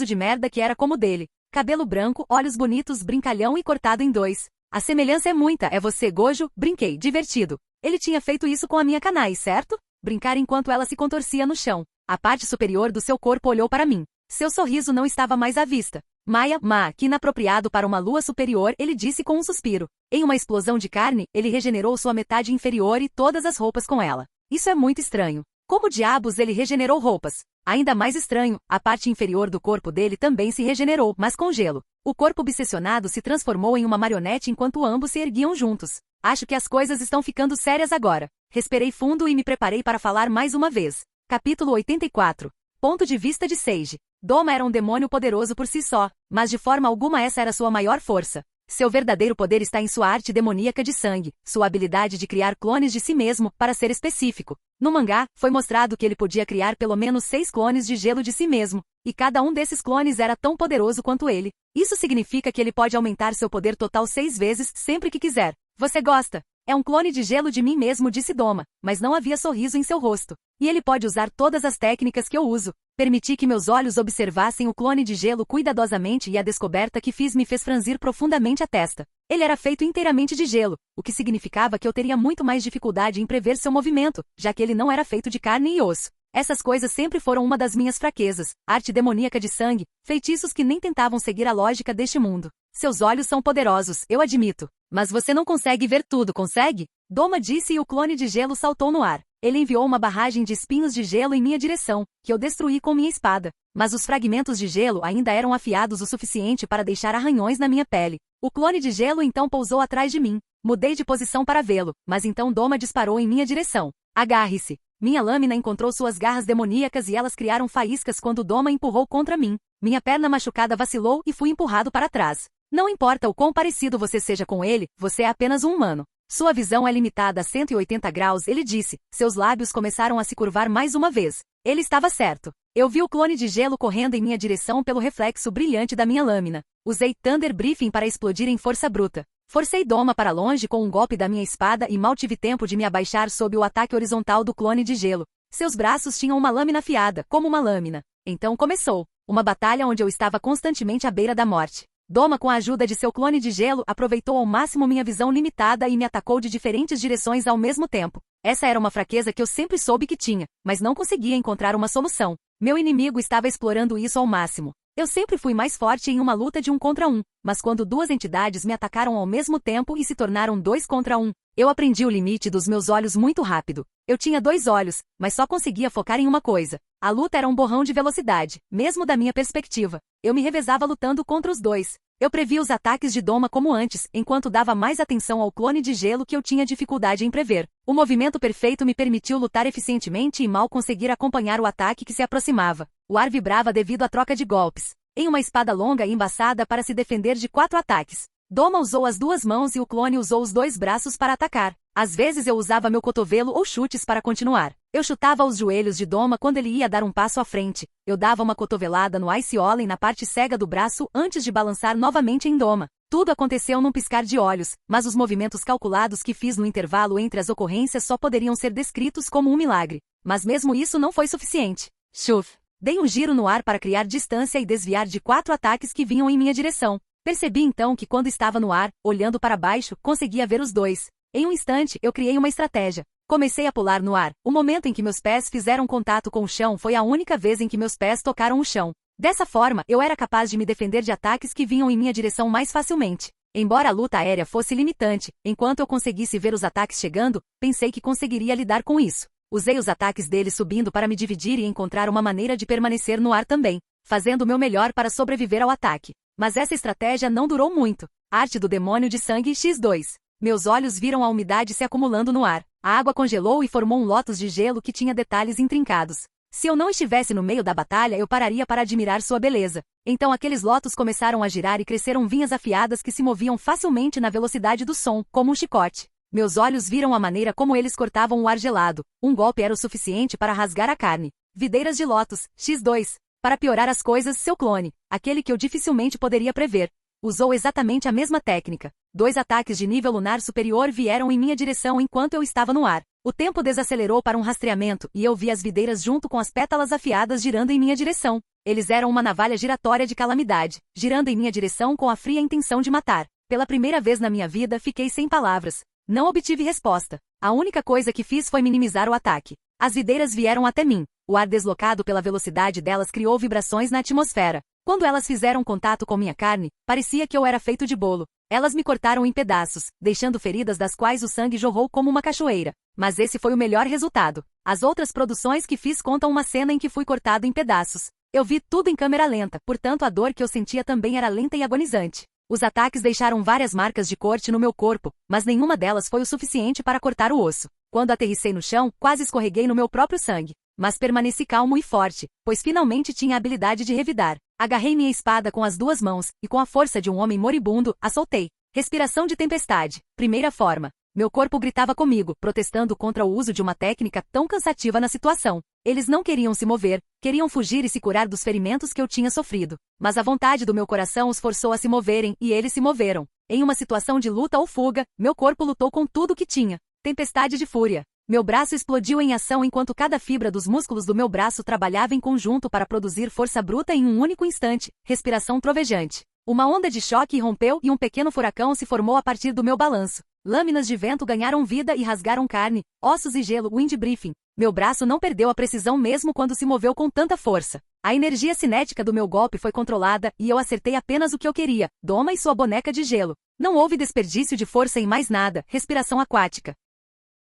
de merda que era como o dele. Cabelo branco, olhos bonitos, brincalhão e cortado em 2. A semelhança é muita, é você, Gojo, brinquei, divertido. Ele tinha feito isso com a minha Kanai, certo? Brincar enquanto ela se contorcia no chão. A parte superior do seu corpo olhou para mim. Seu sorriso não estava mais à vista. Maia, que inapropriado para uma lua superior, ele disse com um suspiro. Em uma explosão de carne, ele regenerou sua metade inferior e todas as roupas com ela. Isso é muito estranho. Como diabos ele regenerou roupas? Ainda mais estranho, a parte inferior do corpo dele também se regenerou, mas com gelo. O corpo obsessionado se transformou em uma marionete enquanto ambos se erguiam juntos. Acho que as coisas estão ficando sérias agora. Respirei fundo e me preparei para falar mais uma vez. Capítulo 84. Ponto de vista de Seiji. Doma era um demônio poderoso por si só, mas de forma alguma essa era sua maior força. Seu verdadeiro poder está em sua arte demoníaca de sangue, sua habilidade de criar clones de si mesmo, para ser específico. No mangá, foi mostrado que ele podia criar pelo menos 6 clones de gelo de si mesmo, e cada um desses clones era tão poderoso quanto ele. Isso significa que ele pode aumentar seu poder total 6 vezes sempre que quiser. Você gosta? É um clone de gelo de mim mesmo, disse Doma, mas não havia sorriso em seu rosto. E ele pode usar todas as técnicas que eu uso. Permiti que meus olhos observassem o clone de gelo cuidadosamente e a descoberta que fiz me fez franzir profundamente a testa. Ele era feito inteiramente de gelo, o que significava que eu teria muito mais dificuldade em prever seu movimento, já que ele não era feito de carne e osso. Essas coisas sempre foram uma das minhas fraquezas, arte demoníaca de sangue, feitiços que nem tentavam seguir a lógica deste mundo. Seus olhos são poderosos, eu admito. Mas você não consegue ver tudo, consegue? Doma disse e o clone de gelo saltou no ar. Ele enviou uma barragem de espinhos de gelo em minha direção, que eu destruí com minha espada. Mas os fragmentos de gelo ainda eram afiados o suficiente para deixar arranhões na minha pele. O clone de gelo então pousou atrás de mim. Mudei de posição para vê-lo, mas então Doma disparou em minha direção. Agarre-se. Minha lâmina encontrou suas garras demoníacas e elas criaram faíscas quando Doma empurrou contra mim. Minha perna machucada vacilou e fui empurrado para trás. Não importa o quão parecido você seja com ele, você é apenas um humano. Sua visão é limitada a 180 graus, ele disse. Seus lábios começaram a se curvar mais uma vez. Ele estava certo. Eu vi o clone de gelo correndo em minha direção pelo reflexo brilhante da minha lâmina. Usei Thunder Briefing para explodir em força bruta. Forcei Doma para longe com um golpe da minha espada e mal tive tempo de me abaixar sob o ataque horizontal do clone de gelo. Seus braços tinham uma lâmina afiada, como uma lâmina. Então começou. Uma batalha onde eu estava constantemente à beira da morte. Doma, com a ajuda de seu clone de gelo, aproveitou ao máximo minha visão limitada e me atacou de diferentes direções ao mesmo tempo. Essa era uma fraqueza que eu sempre soube que tinha, mas não conseguia encontrar uma solução. Meu inimigo estava explorando isso ao máximo. Eu sempre fui mais forte em uma luta de 1 contra 1, mas quando 2 entidades me atacaram ao mesmo tempo e se tornaram 2 contra 1, eu aprendi o limite dos meus olhos muito rápido. Eu tinha 2 olhos, mas só conseguia focar em uma coisa. A luta era um borrão de velocidade, mesmo da minha perspectiva. Eu me revezava lutando contra os 2. Eu previ os ataques de Doma como antes, enquanto dava mais atenção ao clone de gelo que eu tinha dificuldade em prever. O movimento perfeito me permitiu lutar eficientemente e mal conseguir acompanhar o ataque que se aproximava. O ar vibrava devido à troca de golpes. Em uma espada longa e embaçada para se defender de 4 ataques. Doma usou as 2 mãos e o clone usou os 2 braços para atacar. Às vezes eu usava meu cotovelo ou chutes para continuar. Eu chutava os joelhos de Doma quando ele ia dar um passo à frente. Eu dava uma cotovelada no Ice Olin na parte cega do braço antes de balançar novamente em Doma. Tudo aconteceu num piscar de olhos, mas os movimentos calculados que fiz no intervalo entre as ocorrências só poderiam ser descritos como um milagre. Mas mesmo isso não foi suficiente. Chuf! Dei um giro no ar para criar distância e desviar de 4 ataques que vinham em minha direção. Percebi então que quando estava no ar, olhando para baixo, conseguia ver os 2. Em um instante, eu criei uma estratégia. Comecei a pular no ar. O momento em que meus pés fizeram contato com o chão foi a única vez em que meus pés tocaram o chão. Dessa forma, eu era capaz de me defender de ataques que vinham em minha direção mais facilmente. Embora a luta aérea fosse limitante, enquanto eu conseguisse ver os ataques chegando, pensei que conseguiria lidar com isso. Usei os ataques deles subindo para me dividir e encontrar uma maneira de permanecer no ar também, fazendo o meu melhor para sobreviver ao ataque. Mas essa estratégia não durou muito. Arte do demônio de sangue X2. Meus olhos viram a umidade se acumulando no ar. A água congelou e formou um lótus de gelo que tinha detalhes intrincados. Se eu não estivesse no meio da batalha, eu pararia para admirar sua beleza. Então aqueles lótus começaram a girar e cresceram vinhas afiadas que se moviam facilmente na velocidade do som, como um chicote. Meus olhos viram a maneira como eles cortavam o ar gelado. Um golpe era o suficiente para rasgar a carne. Videiras de lótus, X2. Para piorar as coisas, seu clone, aquele que eu dificilmente poderia prever, usou exatamente a mesma técnica. 2 ataques de nível lunar superior vieram em minha direção enquanto eu estava no ar. O tempo desacelerou para um rastreamento e eu vi as videiras junto com as pétalas afiadas girando em minha direção. Eles eram uma navalha giratória de calamidade, girando em minha direção com a fria intenção de matar. Pela primeira vez na minha vida fiquei sem palavras. Não obtive resposta. A única coisa que fiz foi minimizar o ataque. As videiras vieram até mim. O ar deslocado pela velocidade delas criou vibrações na atmosfera. Quando elas fizeram contato com minha carne, parecia que eu era feito de bolo. Elas me cortaram em pedaços, deixando feridas das quais o sangue jorrou como uma cachoeira. Mas esse foi o melhor resultado. As outras produções que fiz contam uma cena em que fui cortado em pedaços. Eu vi tudo em câmera lenta, portanto a dor que eu sentia também era lenta e agonizante. Os ataques deixaram várias marcas de corte no meu corpo, mas nenhuma delas foi o suficiente para cortar o osso. Quando aterrissei no chão, quase escorreguei no meu próprio sangue. Mas permaneci calmo e forte, pois finalmente tinha a habilidade de revidar. Agarrei minha espada com as 2 mãos, e com a força de um homem moribundo, a soltei. Respiração de tempestade. Primeira forma. Meu corpo gritava comigo, protestando contra o uso de uma técnica tão cansativa na situação. Eles não queriam se mover, queriam fugir e se curar dos ferimentos que eu tinha sofrido. Mas a vontade do meu coração os forçou a se moverem, e eles se moveram. Em uma situação de luta ou fuga, meu corpo lutou com tudo o que tinha. Tempestade de fúria. Meu braço explodiu em ação enquanto cada fibra dos músculos do meu braço trabalhava em conjunto para produzir força bruta em um único instante. Respiração trovejante. Uma onda de choque irrompeu e um pequeno furacão se formou a partir do meu balanço. Lâminas de vento ganharam vida e rasgaram carne, ossos e gelo. Wind briefing. Meu braço não perdeu a precisão mesmo quando se moveu com tanta força. A energia cinética do meu golpe foi controlada e eu acertei apenas o que eu queria. Doma e sua boneca de gelo. Não houve desperdício de força em mais nada. Respiração aquática.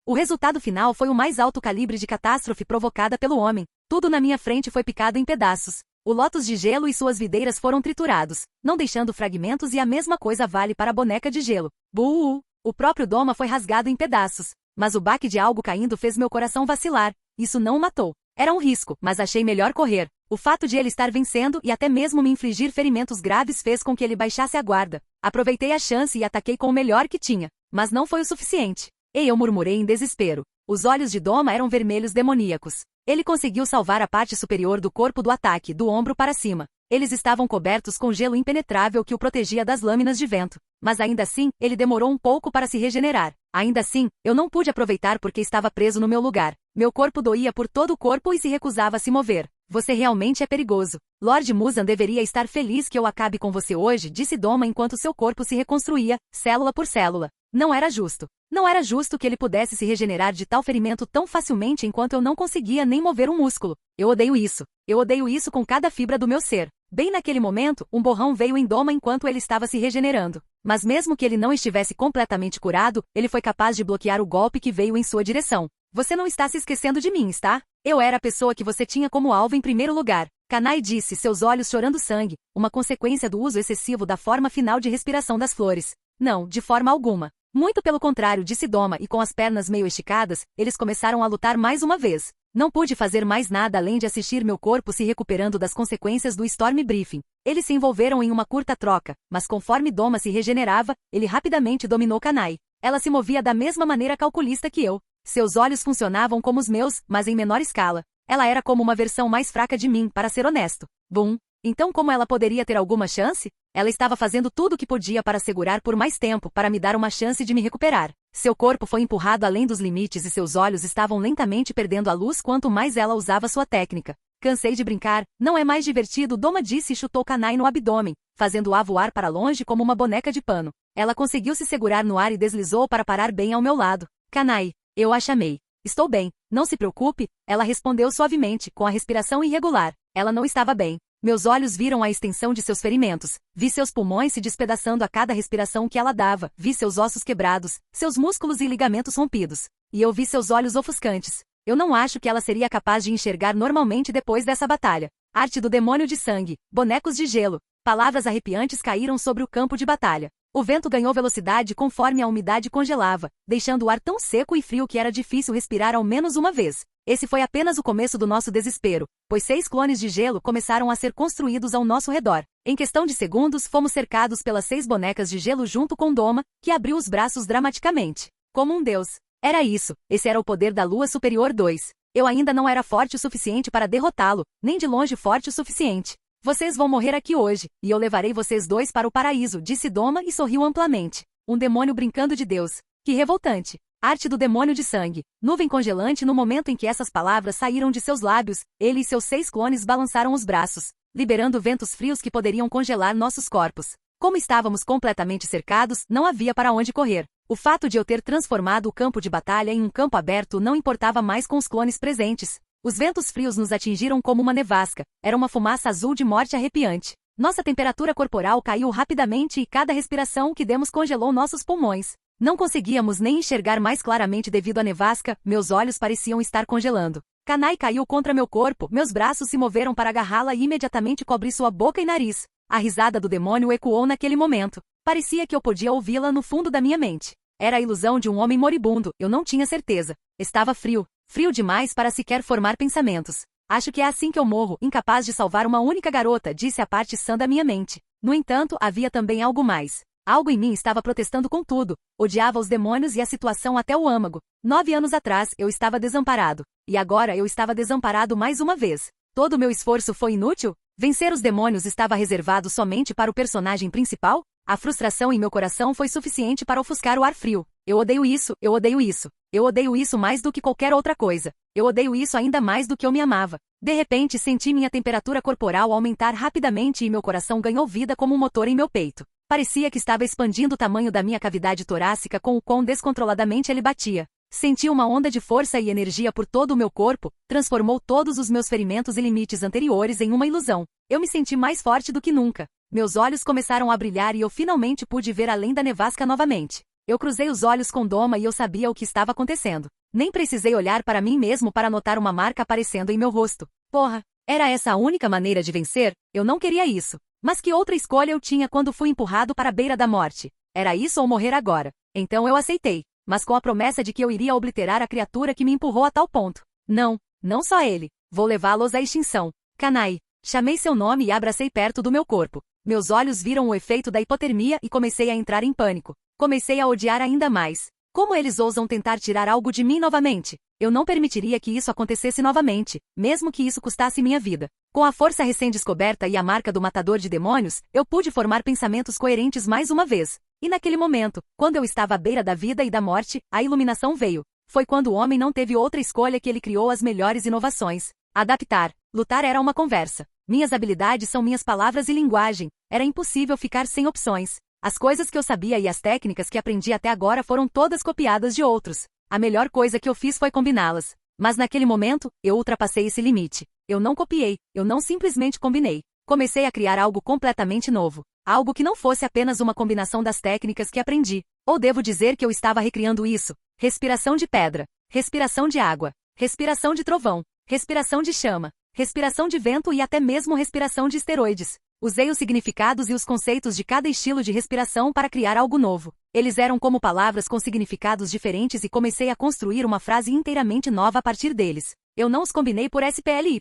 O resultado final foi o mais alto calibre de catástrofe provocada pelo homem. Tudo na minha frente foi picado em pedaços. O lótus de gelo e suas videiras foram triturados, não deixando fragmentos, e a mesma coisa vale para a boneca de gelo. Buuu! O próprio doma foi rasgado em pedaços. Mas o baque de algo caindo fez meu coração vacilar. Isso não o matou. Era um risco, mas achei melhor correr. O fato de ele estar vencendo e até mesmo me infligir ferimentos graves fez com que ele baixasse a guarda. Aproveitei a chance e ataquei com o melhor que tinha. Mas não foi o suficiente. Ei, eu murmurei em desespero. Os olhos de Doma eram vermelhos demoníacos. Ele conseguiu salvar a parte superior do corpo do ataque, do ombro para cima. Eles estavam cobertos com gelo impenetrável que o protegia das lâminas de vento. Mas ainda assim, ele demorou um pouco para se regenerar. Ainda assim, eu não pude aproveitar porque estava preso no meu lugar. Meu corpo doía por todo o corpo e se recusava a se mover. Você realmente é perigoso. Lord Muzan deveria estar feliz que eu acabe com você hoje, disse Doma enquanto seu corpo se reconstruía, célula por célula. Não era justo. Não era justo que ele pudesse se regenerar de tal ferimento tão facilmente enquanto eu não conseguia nem mover um músculo. Eu odeio isso. Eu odeio isso com cada fibra do meu ser. Bem naquele momento, um borrão veio em Doma enquanto ele estava se regenerando. Mas mesmo que ele não estivesse completamente curado, ele foi capaz de bloquear o golpe que veio em sua direção. Você não está se esquecendo de mim, está? Eu era a pessoa que você tinha como alvo em primeiro lugar. Kanai disse, seus olhos chorando sangue, uma consequência do uso excessivo da forma final de respiração das flores. Não, de forma alguma. Muito pelo contrário, disse Doma, e com as pernas meio esticadas, eles começaram a lutar mais uma vez. Não pude fazer mais nada além de assistir meu corpo se recuperando das consequências do Storm Briefing. Eles se envolveram em uma curta troca, mas conforme Doma se regenerava, ele rapidamente dominou Kanai. Ela se movia da mesma maneira calculista que eu. Seus olhos funcionavam como os meus, mas em menor escala. Ela era como uma versão mais fraca de mim, para ser honesto. Bum! Então como ela poderia ter alguma chance? Ela estava fazendo tudo o que podia para segurar por mais tempo, para me dar uma chance de me recuperar. Seu corpo foi empurrado além dos limites e seus olhos estavam lentamente perdendo a luz quanto mais ela usava sua técnica. Cansei de brincar, não é mais divertido, Doma disse e chutou Kanai no abdômen, fazendo-a voar para longe como uma boneca de pano. Ela conseguiu se segurar no ar e deslizou para parar bem ao meu lado. Kanai, eu a chamei. Estou bem, não se preocupe, ela respondeu suavemente, com a respiração irregular. Ela não estava bem. Meus olhos viram a extensão de seus ferimentos, vi seus pulmões se despedaçando a cada respiração que ela dava, vi seus ossos quebrados, seus músculos e ligamentos rompidos. E eu vi seus olhos ofuscantes. Eu não acho que ela seria capaz de enxergar normalmente depois dessa batalha. Arte do demônio de sangue, bonecos de gelo. Palavras arrepiantes caíram sobre o campo de batalha. O vento ganhou velocidade conforme a umidade congelava, deixando o ar tão seco e frio que era difícil respirar ao menos uma vez. Esse foi apenas o começo do nosso desespero, pois 6 clones de gelo começaram a ser construídos ao nosso redor. Em questão de segundos, fomos cercados pelas 6 bonecas de gelo junto com Doma, que abriu os braços dramaticamente. Como um deus. Era isso, esse era o poder da Lua Superior 2. Eu ainda não era forte o suficiente para derrotá-lo, nem de longe forte o suficiente. Vocês vão morrer aqui hoje, e eu levarei vocês dois para o paraíso, disse Doma e sorriu amplamente. Um demônio brincando de Deus. Que revoltante. Arte do demônio de sangue. Nuvem congelante. No momento em que essas palavras saíram de seus lábios, ele e seus 6 clones balançaram os braços, liberando ventos frios que poderiam congelar nossos corpos. Como estávamos completamente cercados, não havia para onde correr. O fato de eu ter transformado o campo de batalha em um campo aberto não importava mais com os clones presentes. Os ventos frios nos atingiram como uma nevasca. Era uma fumaça azul de morte arrepiante. Nossa temperatura corporal caiu rapidamente e cada respiração que demos congelou nossos pulmões. Não conseguíamos nem enxergar mais claramente devido à nevasca, meus olhos pareciam estar congelando. Kanai caiu contra meu corpo, meus braços se moveram para agarrá-la e imediatamente cobri sua boca e nariz. A risada do demônio ecoou naquele momento. Parecia que eu podia ouvi-la no fundo da minha mente. Era a ilusão de um homem moribundo, eu não tinha certeza. Estava frio. Frio demais para sequer formar pensamentos. Acho que é assim que eu morro, incapaz de salvar uma única garota, disse a parte sã da minha mente. No entanto, havia também algo mais. Algo em mim estava protestando com tudo. Odiava os demônios e a situação até o âmago. 9 anos atrás, eu estava desamparado. E agora eu estava desamparado mais uma vez. Todo o meu esforço foi inútil? Vencer os demônios estava reservado somente para o personagem principal? A frustração em meu coração foi suficiente para ofuscar o ar frio. Eu odeio isso, eu odeio isso. Eu odeio isso mais do que qualquer outra coisa. Eu odeio isso ainda mais do que eu me amava. De repente, senti minha temperatura corporal aumentar rapidamente e meu coração ganhou vida como um motor em meu peito. Parecia que estava expandindo o tamanho da minha cavidade torácica com o quão descontroladamente ele batia. Senti uma onda de força e energia por todo o meu corpo, transformou todos os meus ferimentos e limites anteriores em uma ilusão. Eu me senti mais forte do que nunca. Meus olhos começaram a brilhar e eu finalmente pude ver além da nevasca novamente. Eu cruzei os olhos com Doma e eu sabia o que estava acontecendo. Nem precisei olhar para mim mesmo para notar uma marca aparecendo em meu rosto. Porra, era essa a única maneira de vencer? Eu não queria isso. Mas que outra escolha eu tinha quando fui empurrado para a beira da morte? Era isso ou morrer agora? Então eu aceitei, mas com a promessa de que eu iria obliterar a criatura que me empurrou a tal ponto. Não, não só ele. Vou levá-los à extinção. Kanai. Chamei seu nome e abracei perto do meu corpo. Meus olhos viram o efeito da hipotermia e comecei a entrar em pânico. Comecei a odiar ainda mais. Como eles ousam tentar tirar algo de mim novamente? Eu não permitiria que isso acontecesse novamente, mesmo que isso custasse minha vida. Com a força recém-descoberta e a marca do matador de demônios, eu pude formar pensamentos coerentes mais uma vez. E naquele momento, quando eu estava à beira da vida e da morte, a iluminação veio. Foi quando o homem não teve outra escolha que ele criou as melhores inovações. Adaptar. Lutar era uma conversa. Minhas habilidades são minhas palavras e linguagem. Era impossível ficar sem opções. As coisas que eu sabia e as técnicas que aprendi até agora foram todas copiadas de outros. A melhor coisa que eu fiz foi combiná-las. Mas naquele momento, eu ultrapassei esse limite. Eu não copiei, eu não simplesmente combinei. Comecei a criar algo completamente novo. Algo que não fosse apenas uma combinação das técnicas que aprendi. Ou devo dizer que eu estava recriando isso. Respiração de pedra. Respiração de água. Respiração de trovão. Respiração de chama. Respiração de vento e até mesmo respiração de esteroides. Usei os significados e os conceitos de cada estilo de respiração para criar algo novo. Eles eram como palavras com significados diferentes e comecei a construir uma frase inteiramente nova a partir deles. Eu não os combinei por SPLY.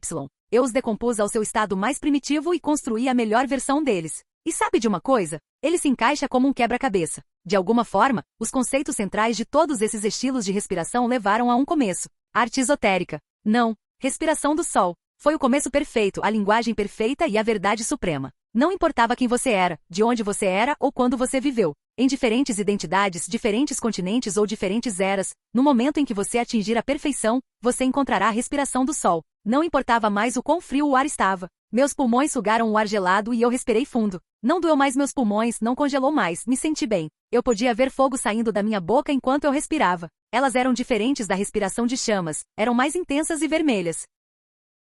Eu os decompus ao seu estado mais primitivo e construí a melhor versão deles. E sabe de uma coisa? Ele se encaixa como um quebra-cabeça. De alguma forma, os conceitos centrais de todos esses estilos de respiração levaram a um começo. Arte esotérica. Não. Respiração do sol. Foi o começo perfeito, a linguagem perfeita e a verdade suprema. Não importava quem você era, de onde você era ou quando você viveu. Em diferentes identidades, diferentes continentes ou diferentes eras, no momento em que você atingir a perfeição, você encontrará a respiração do sol. Não importava mais o quão frio o ar estava. Meus pulmões sugaram o ar gelado e eu respirei fundo. Não doeu mais meus pulmões, não congelou mais, me senti bem. Eu podia ver fogo saindo da minha boca enquanto eu respirava. Elas eram diferentes da respiração de chamas, eram mais intensas e vermelhas.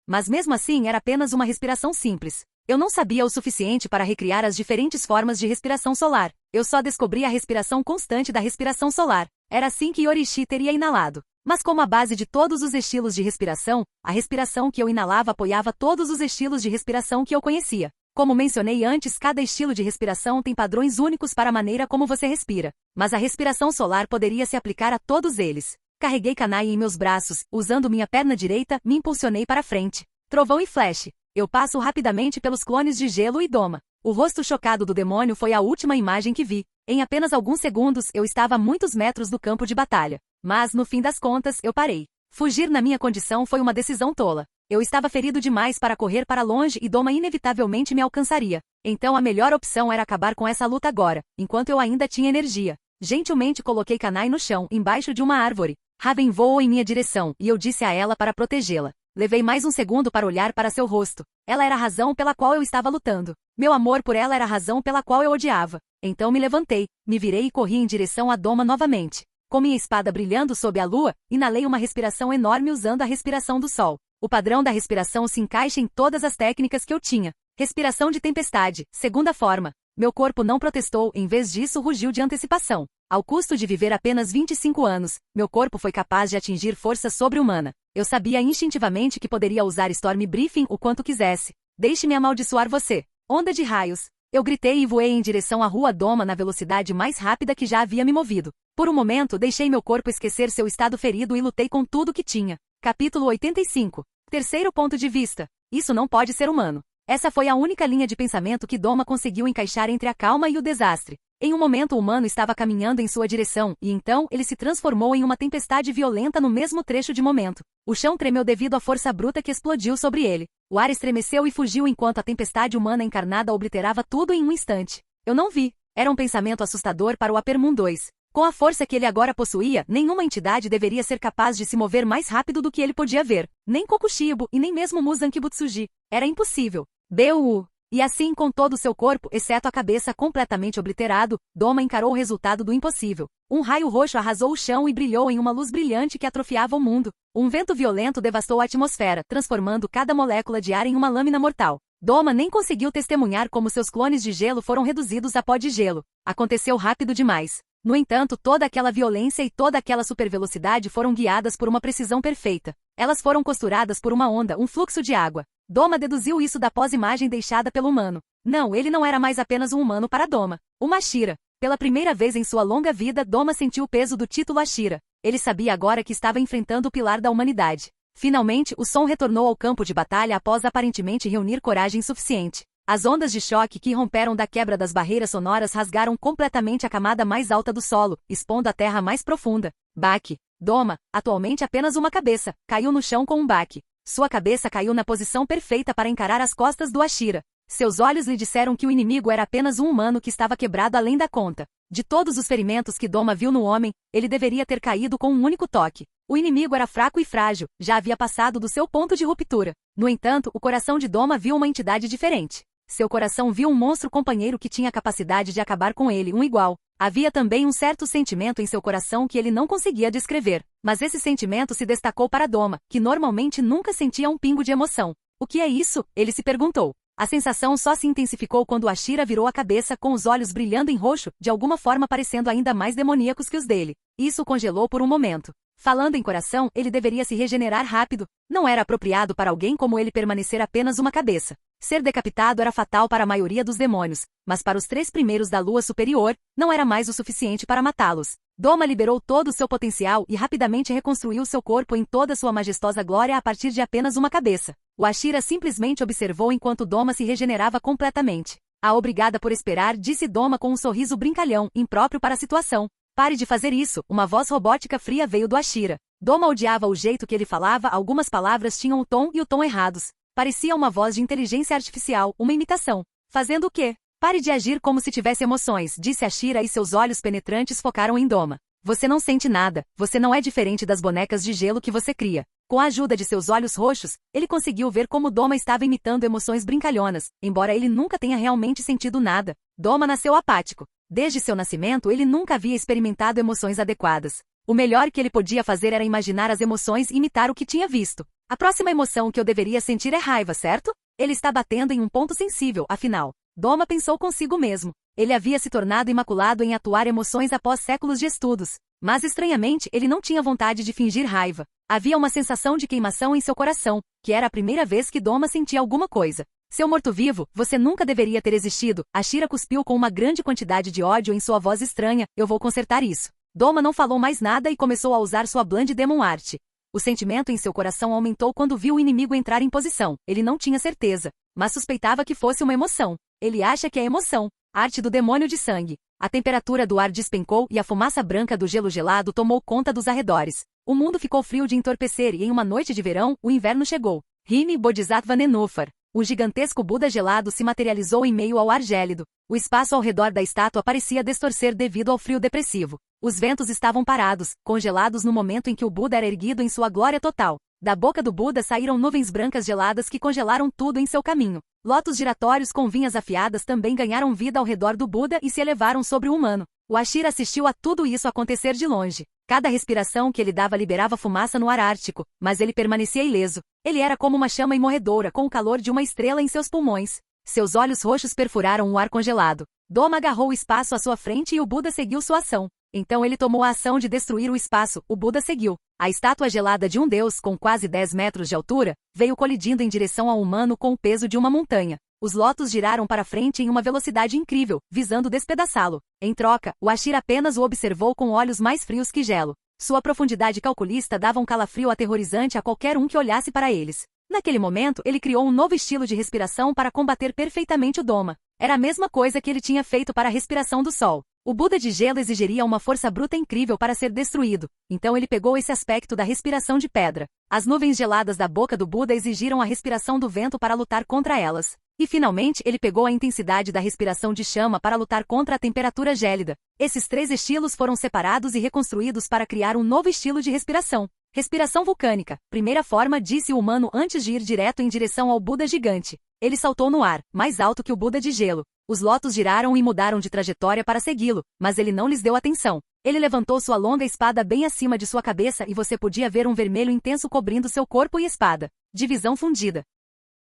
Mas mesmo assim era apenas uma respiração simples. Eu não sabia o suficiente para recriar as diferentes formas de respiração solar. Eu só descobri a respiração constante da respiração solar. Era assim que Yorishi teria inalado. Mas como a base de todos os estilos de respiração, a respiração que eu inalava apoiava todos os estilos de respiração que eu conhecia. Como mencionei antes, cada estilo de respiração tem padrões únicos para a maneira como você respira. Mas a respiração solar poderia se aplicar a todos eles. Carreguei Kanai em meus braços, usando minha perna direita, me impulsionei para frente. Trovão e flash. Eu passo rapidamente pelos clones de gelo e Doma. O rosto chocado do demônio foi a última imagem que vi. Em apenas alguns segundos, eu estava a muitos metros do campo de batalha. Mas, no fim das contas, eu parei. Fugir na minha condição foi uma decisão tola. Eu estava ferido demais para correr para longe e Doma inevitavelmente me alcançaria. Então a melhor opção era acabar com essa luta agora, enquanto eu ainda tinha energia. Gentilmente coloquei Kanai no chão, embaixo de uma árvore. Raven voou em minha direção, e eu disse a ela para protegê-la. Levei mais um segundo para olhar para seu rosto. Ela era a razão pela qual eu estava lutando. Meu amor por ela era a razão pela qual eu odiava. Então me levantei, me virei e corri em direção a Doma novamente. Com minha espada brilhando sob a lua, inalei uma respiração enorme usando a respiração do sol. O padrão da respiração se encaixa em todas as técnicas que eu tinha. Respiração de tempestade, segunda forma. Meu corpo não protestou, em vez disso rugiu de antecipação. Ao custo de viver apenas 25 anos, meu corpo foi capaz de atingir força sobre-humana. Eu sabia instintivamente que poderia usar Storm Briefing o quanto quisesse. Deixe-me amaldiçoar você. Onda de raios. Eu gritei e voei em direção à rua Doma na velocidade mais rápida que já havia me movido. Por um momento deixei meu corpo esquecer seu estado ferido e lutei com tudo que tinha. Capítulo 85. Terceiro ponto de vista. Isso não pode ser humano. Essa foi a única linha de pensamento que Doma conseguiu encaixar entre a calma e o desastre. Em um momento o humano estava caminhando em sua direção, e então ele se transformou em uma tempestade violenta no mesmo trecho de momento. O chão tremeu devido à força bruta que explodiu sobre ele. O ar estremeceu e fugiu enquanto a tempestade humana encarnada obliterava tudo em um instante. Eu não vi. Era um pensamento assustador para o Apermoon 2. Com a força que ele agora possuía, nenhuma entidade deveria ser capaz de se mover mais rápido do que ele podia ver. Nem Kokushibo e nem mesmo Muzan Kibutsuji. Era impossível. B.U. E assim, com todo o seu corpo, exceto a cabeça completamente obliterado, Doma encarou o resultado do impossível. Um raio roxo arrasou o chão e brilhou em uma luz brilhante que atrofiava o mundo. Um vento violento devastou a atmosfera, transformando cada molécula de ar em uma lâmina mortal. Doma nem conseguiu testemunhar como seus clones de gelo foram reduzidos a pó de gelo. Aconteceu rápido demais. No entanto, toda aquela violência e toda aquela supervelocidade foram guiadas por uma precisão perfeita. Elas foram costuradas por uma onda, um fluxo de água. Doma deduziu isso da pós-imagem deixada pelo humano. Não, ele não era mais apenas um humano para Doma. Uma Ashira. Pela primeira vez em sua longa vida, Doma sentiu o peso do título Ashira. Ele sabia agora que estava enfrentando o pilar da humanidade. Finalmente, o som retornou ao campo de batalha após aparentemente reunir coragem suficiente. As ondas de choque que romperam da quebra das barreiras sonoras rasgaram completamente a camada mais alta do solo, expondo a terra mais profunda. Baque. Doma, atualmente apenas uma cabeça, caiu no chão com um baque. Sua cabeça caiu na posição perfeita para encarar as costas do Ashira. Seus olhos lhe disseram que o inimigo era apenas um humano que estava quebrado além da conta. De todos os ferimentos que Doma viu no homem, ele deveria ter caído com um único toque. O inimigo era fraco e frágil, já havia passado do seu ponto de ruptura. No entanto, o coração de Doma viu uma entidade diferente. Seu coração viu um monstro companheiro que tinha a capacidade de acabar com ele, um igual. Havia também um certo sentimento em seu coração que ele não conseguia descrever. Mas esse sentimento se destacou para Doma, que normalmente nunca sentia um pingo de emoção. O que é isso? Ele se perguntou. A sensação só se intensificou quando Ashira virou a cabeça com os olhos brilhando em roxo, de alguma forma parecendo ainda mais demoníacos que os dele. Isso o congelou por um momento. Falando em coração, ele deveria se regenerar rápido. Não era apropriado para alguém como ele permanecer apenas uma cabeça. Ser decapitado era fatal para a maioria dos demônios, mas para os 3 primeiros da lua superior, não era mais o suficiente para matá-los. Doma liberou todo o seu potencial e rapidamente reconstruiu seu corpo em toda sua majestosa glória a partir de apenas uma cabeça. O Ashira simplesmente observou enquanto Doma se regenerava completamente. Obrigada por esperar, disse Doma com um sorriso brincalhão, impróprio para a situação. Pare de fazer isso, uma voz robótica fria veio do Ashira. Doma odiava o jeito que ele falava, algumas palavras tinham o tom e o tom errados. Parecia uma voz de inteligência artificial, uma imitação. Fazendo o quê? Pare de agir como se tivesse emoções, disse Ashira e seus olhos penetrantes focaram em Doma. Você não sente nada, você não é diferente das bonecas de gelo que você cria. Com a ajuda de seus olhos roxos, ele conseguiu ver como Doma estava imitando emoções brincalhonas, embora ele nunca tenha realmente sentido nada. Doma nasceu apático. Desde seu nascimento ele nunca havia experimentado emoções adequadas. O melhor que ele podia fazer era imaginar as emoções e imitar o que tinha visto. A próxima emoção que eu deveria sentir é raiva, certo? Ele está batendo em um ponto sensível, afinal. Doma pensou consigo mesmo. Ele havia se tornado imaculado em atuar emoções após séculos de estudos. Mas estranhamente ele não tinha vontade de fingir raiva. Havia uma sensação de queimação em seu coração, que era a primeira vez que Doma sentia alguma coisa. Seu morto-vivo, você nunca deveria ter existido. Ashira cuspiu com uma grande quantidade de ódio em sua voz estranha. Eu vou consertar isso. Doma não falou mais nada e começou a usar sua Blind Demon Art. O sentimento em seu coração aumentou quando viu o inimigo entrar em posição. Ele não tinha certeza, mas suspeitava que fosse uma emoção. Ele acha que é emoção. Arte do demônio de sangue. A temperatura do ar despencou e a fumaça branca do gelo gelado tomou conta dos arredores. O mundo ficou frio de entorpecer e em uma noite de verão, o inverno chegou. Rime Bodhisattva Nenúfar. O gigantesco Buda gelado se materializou em meio ao ar gélido. O espaço ao redor da estátua parecia distorcer devido ao frio depressivo. Os ventos estavam parados, congelados no momento em que o Buda era erguido em sua glória total. Da boca do Buda saíram nuvens brancas geladas que congelaram tudo em seu caminho. Lotos giratórios com vinhas afiadas também ganharam vida ao redor do Buda e se elevaram sobre o humano. O Ashira assistiu a tudo isso acontecer de longe. Cada respiração que ele dava liberava fumaça no ar ártico, mas ele permanecia ileso. Ele era como uma chama imorredora com o calor de uma estrela em seus pulmões. Seus olhos roxos perfuraram o ar congelado. Doma agarrou o espaço à sua frente e o Buda seguiu sua ação. Então ele tomou a ação de destruir o espaço, o Buda seguiu. A estátua gelada de um deus, com quase 10 metros de altura, veio colidindo em direção ao humano com o peso de uma montanha. Os lotos giraram para frente em uma velocidade incrível, visando despedaçá-lo. Em troca, o Ashira apenas o observou com olhos mais frios que gelo. Sua profundidade calculista dava um calafrio aterrorizante a qualquer um que olhasse para eles. Naquele momento, ele criou um novo estilo de respiração para combater perfeitamente o Doma. Era a mesma coisa que ele tinha feito para a respiração do sol. O Buda de gelo exigiria uma força bruta incrível para ser destruído, então ele pegou esse aspecto da respiração de pedra. As nuvens geladas da boca do Buda exigiram a respiração do vento para lutar contra elas. E finalmente ele pegou a intensidade da respiração de chama para lutar contra a temperatura gélida. Esses três estilos foram separados e reconstruídos para criar um novo estilo de respiração. Respiração vulcânica, primeira forma, disse o humano antes de ir direto em direção ao Buda gigante. Ele saltou no ar, mais alto que o Buda de gelo. Os lotos giraram e mudaram de trajetória para segui-lo, mas ele não lhes deu atenção. Ele levantou sua longa espada bem acima de sua cabeça e você podia ver um vermelho intenso cobrindo seu corpo e espada. Divisão fundida.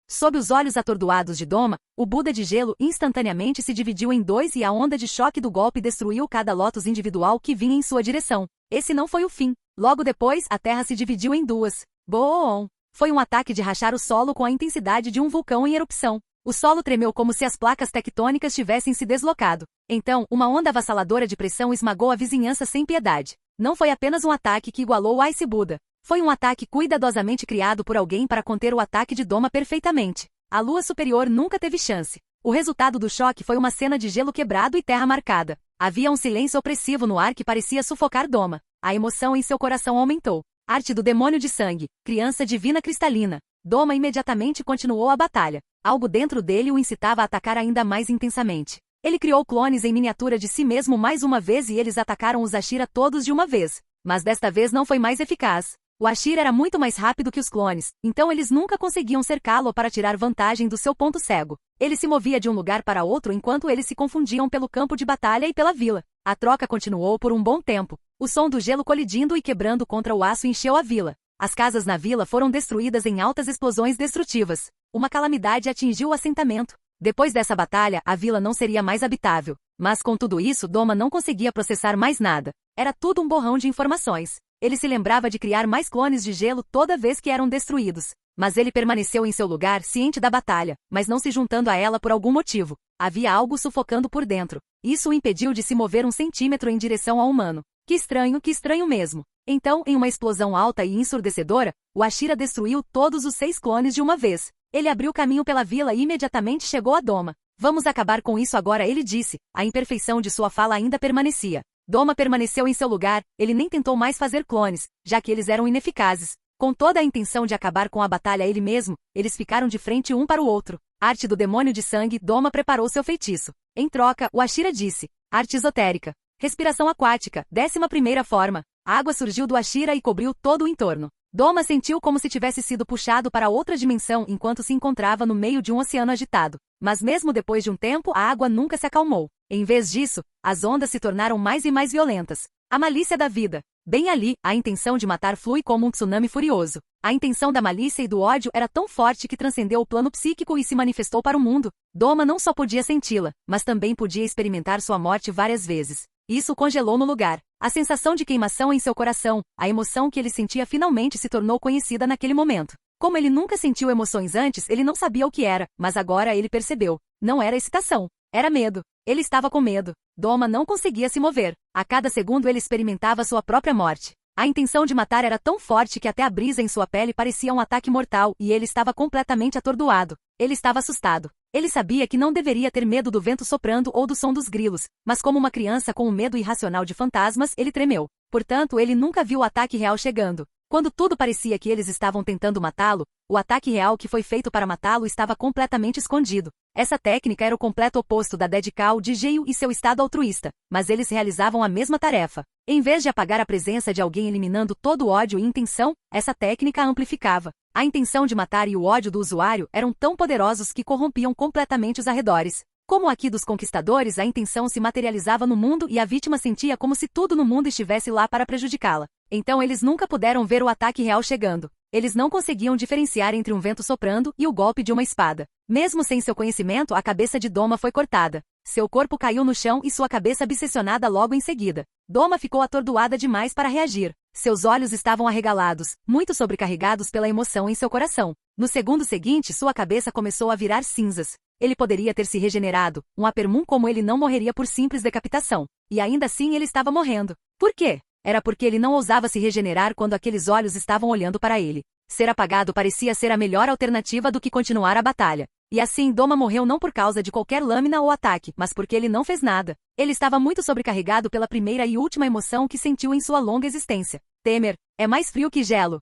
Sob os olhos atordoados de Doma, o Buda de gelo instantaneamente se dividiu em dois e a onda de choque do golpe destruiu cada lótus individual que vinha em sua direção. Esse não foi o fim. Logo depois, a terra se dividiu em duas. Boom! Foi um ataque de rachar o solo com a intensidade de um vulcão em erupção. O solo tremeu como se as placas tectônicas tivessem se deslocado. Então, uma onda avassaladora de pressão esmagou a vizinhança sem piedade. Não foi apenas um ataque que igualou o Ice Buda. Foi um ataque cuidadosamente criado por alguém para conter o ataque de Doma perfeitamente. A lua superior nunca teve chance. O resultado do choque foi uma cena de gelo quebrado e terra marcada. Havia um silêncio opressivo no ar que parecia sufocar Doma. A emoção em seu coração aumentou. Arte do demônio de sangue, criança divina cristalina. Doma imediatamente continuou a batalha. Algo dentro dele o incitava a atacar ainda mais intensamente. Ele criou clones em miniatura de si mesmo mais uma vez e eles atacaram os Ashira todos de uma vez. Mas desta vez não foi mais eficaz. O Ashira era muito mais rápido que os clones, então eles nunca conseguiam cercá-lo para tirar vantagem do seu ponto cego. Ele se movia de um lugar para outro enquanto eles se confundiam pelo campo de batalha e pela vila. A troca continuou por um bom tempo. O som do gelo colidindo e quebrando contra o aço encheu a vila. As casas na vila foram destruídas em altas explosões destrutivas. Uma calamidade atingiu o assentamento. Depois dessa batalha, a vila não seria mais habitável. Mas com tudo isso, Doma não conseguia processar mais nada. Era tudo um borrão de informações. Ele se lembrava de criar mais clones de gelo toda vez que eram destruídos. Mas ele permaneceu em seu lugar, ciente da batalha, mas não se juntando a ela por algum motivo. Havia algo sufocando por dentro. Isso o impediu de se mover um centímetro em direção ao humano. Que estranho mesmo. Então, em uma explosão alta e ensurdecedora, o Ashira destruiu todos os 6 clones de uma vez. Ele abriu caminho pela vila e imediatamente chegou a Doma. Vamos acabar com isso agora, ele disse. A imperfeição de sua fala ainda permanecia. Doma permaneceu em seu lugar, ele nem tentou mais fazer clones, já que eles eram ineficazes. Com toda a intenção de acabar com a batalha ele mesmo, eles ficaram de frente um para o outro. Arte do demônio de sangue, Doma preparou seu feitiço. Em troca, o Ashira disse. Arte esotérica. Respiração aquática, 11ª forma. A água surgiu do Ashira e cobriu todo o entorno. Doma sentiu como se tivesse sido puxado para outra dimensão enquanto se encontrava no meio de um oceano agitado. Mas mesmo depois de um tempo, a água nunca se acalmou. Em vez disso, as ondas se tornaram mais e mais violentas. A malícia da vida. Bem ali, a intenção de matar flui como um tsunami furioso. A intenção da malícia e do ódio era tão forte que transcendeu o plano psíquico e se manifestou para o mundo. Doma não só podia senti-la, mas também podia experimentar sua morte várias vezes. Isso o congelou no lugar. A sensação de queimação em seu coração, a emoção que ele sentia finalmente se tornou conhecida naquele momento. Como ele nunca sentiu emoções antes, ele não sabia o que era, mas agora ele percebeu. Não era excitação. Era medo. Ele estava com medo. Doma não conseguia se mover. A cada segundo ele experimentava sua própria morte. A intenção de matar era tão forte que até a brisa em sua pele parecia um ataque mortal e ele estava completamente atordoado. Ele estava assustado. Ele sabia que não deveria ter medo do vento soprando ou do som dos grilos, mas como uma criança com um medo irracional de fantasmas, ele tremeu. Portanto, ele nunca viu o ataque real chegando. Quando tudo parecia que eles estavam tentando matá-lo, o ataque real que foi feito para matá-lo estava completamente escondido. Essa técnica era o completo oposto da Dead Cow de Gale e seu estado altruísta, mas eles realizavam a mesma tarefa. Em vez de apagar a presença de alguém eliminando todo o ódio e intenção, essa técnica a amplificava. A intenção de matar e o ódio do usuário eram tão poderosos que corrompiam completamente os arredores. Como aqui dos conquistadores, a intenção se materializava no mundo e a vítima sentia como se tudo no mundo estivesse lá para prejudicá-la. Então eles nunca puderam ver o ataque real chegando. Eles não conseguiam diferenciar entre um vento soprando e o golpe de uma espada. Mesmo sem seu conhecimento, a cabeça de Doma foi cortada. Seu corpo caiu no chão e sua cabeça bissecionada logo em seguida. Doma ficou atordoada demais para reagir. Seus olhos estavam arregalados, muito sobrecarregados pela emoção em seu coração. No segundo seguinte, sua cabeça começou a virar cinzas. Ele poderia ter se regenerado, um Apermun como ele não morreria por simples decapitação. E ainda assim ele estava morrendo. Por quê? Era porque ele não ousava se regenerar quando aqueles olhos estavam olhando para ele. Ser apagado parecia ser a melhor alternativa do que continuar a batalha. E assim Doma morreu não por causa de qualquer lâmina ou ataque, mas porque ele não fez nada. Ele estava muito sobrecarregado pela primeira e última emoção que sentiu em sua longa existência. Temer. É mais frio que gelo.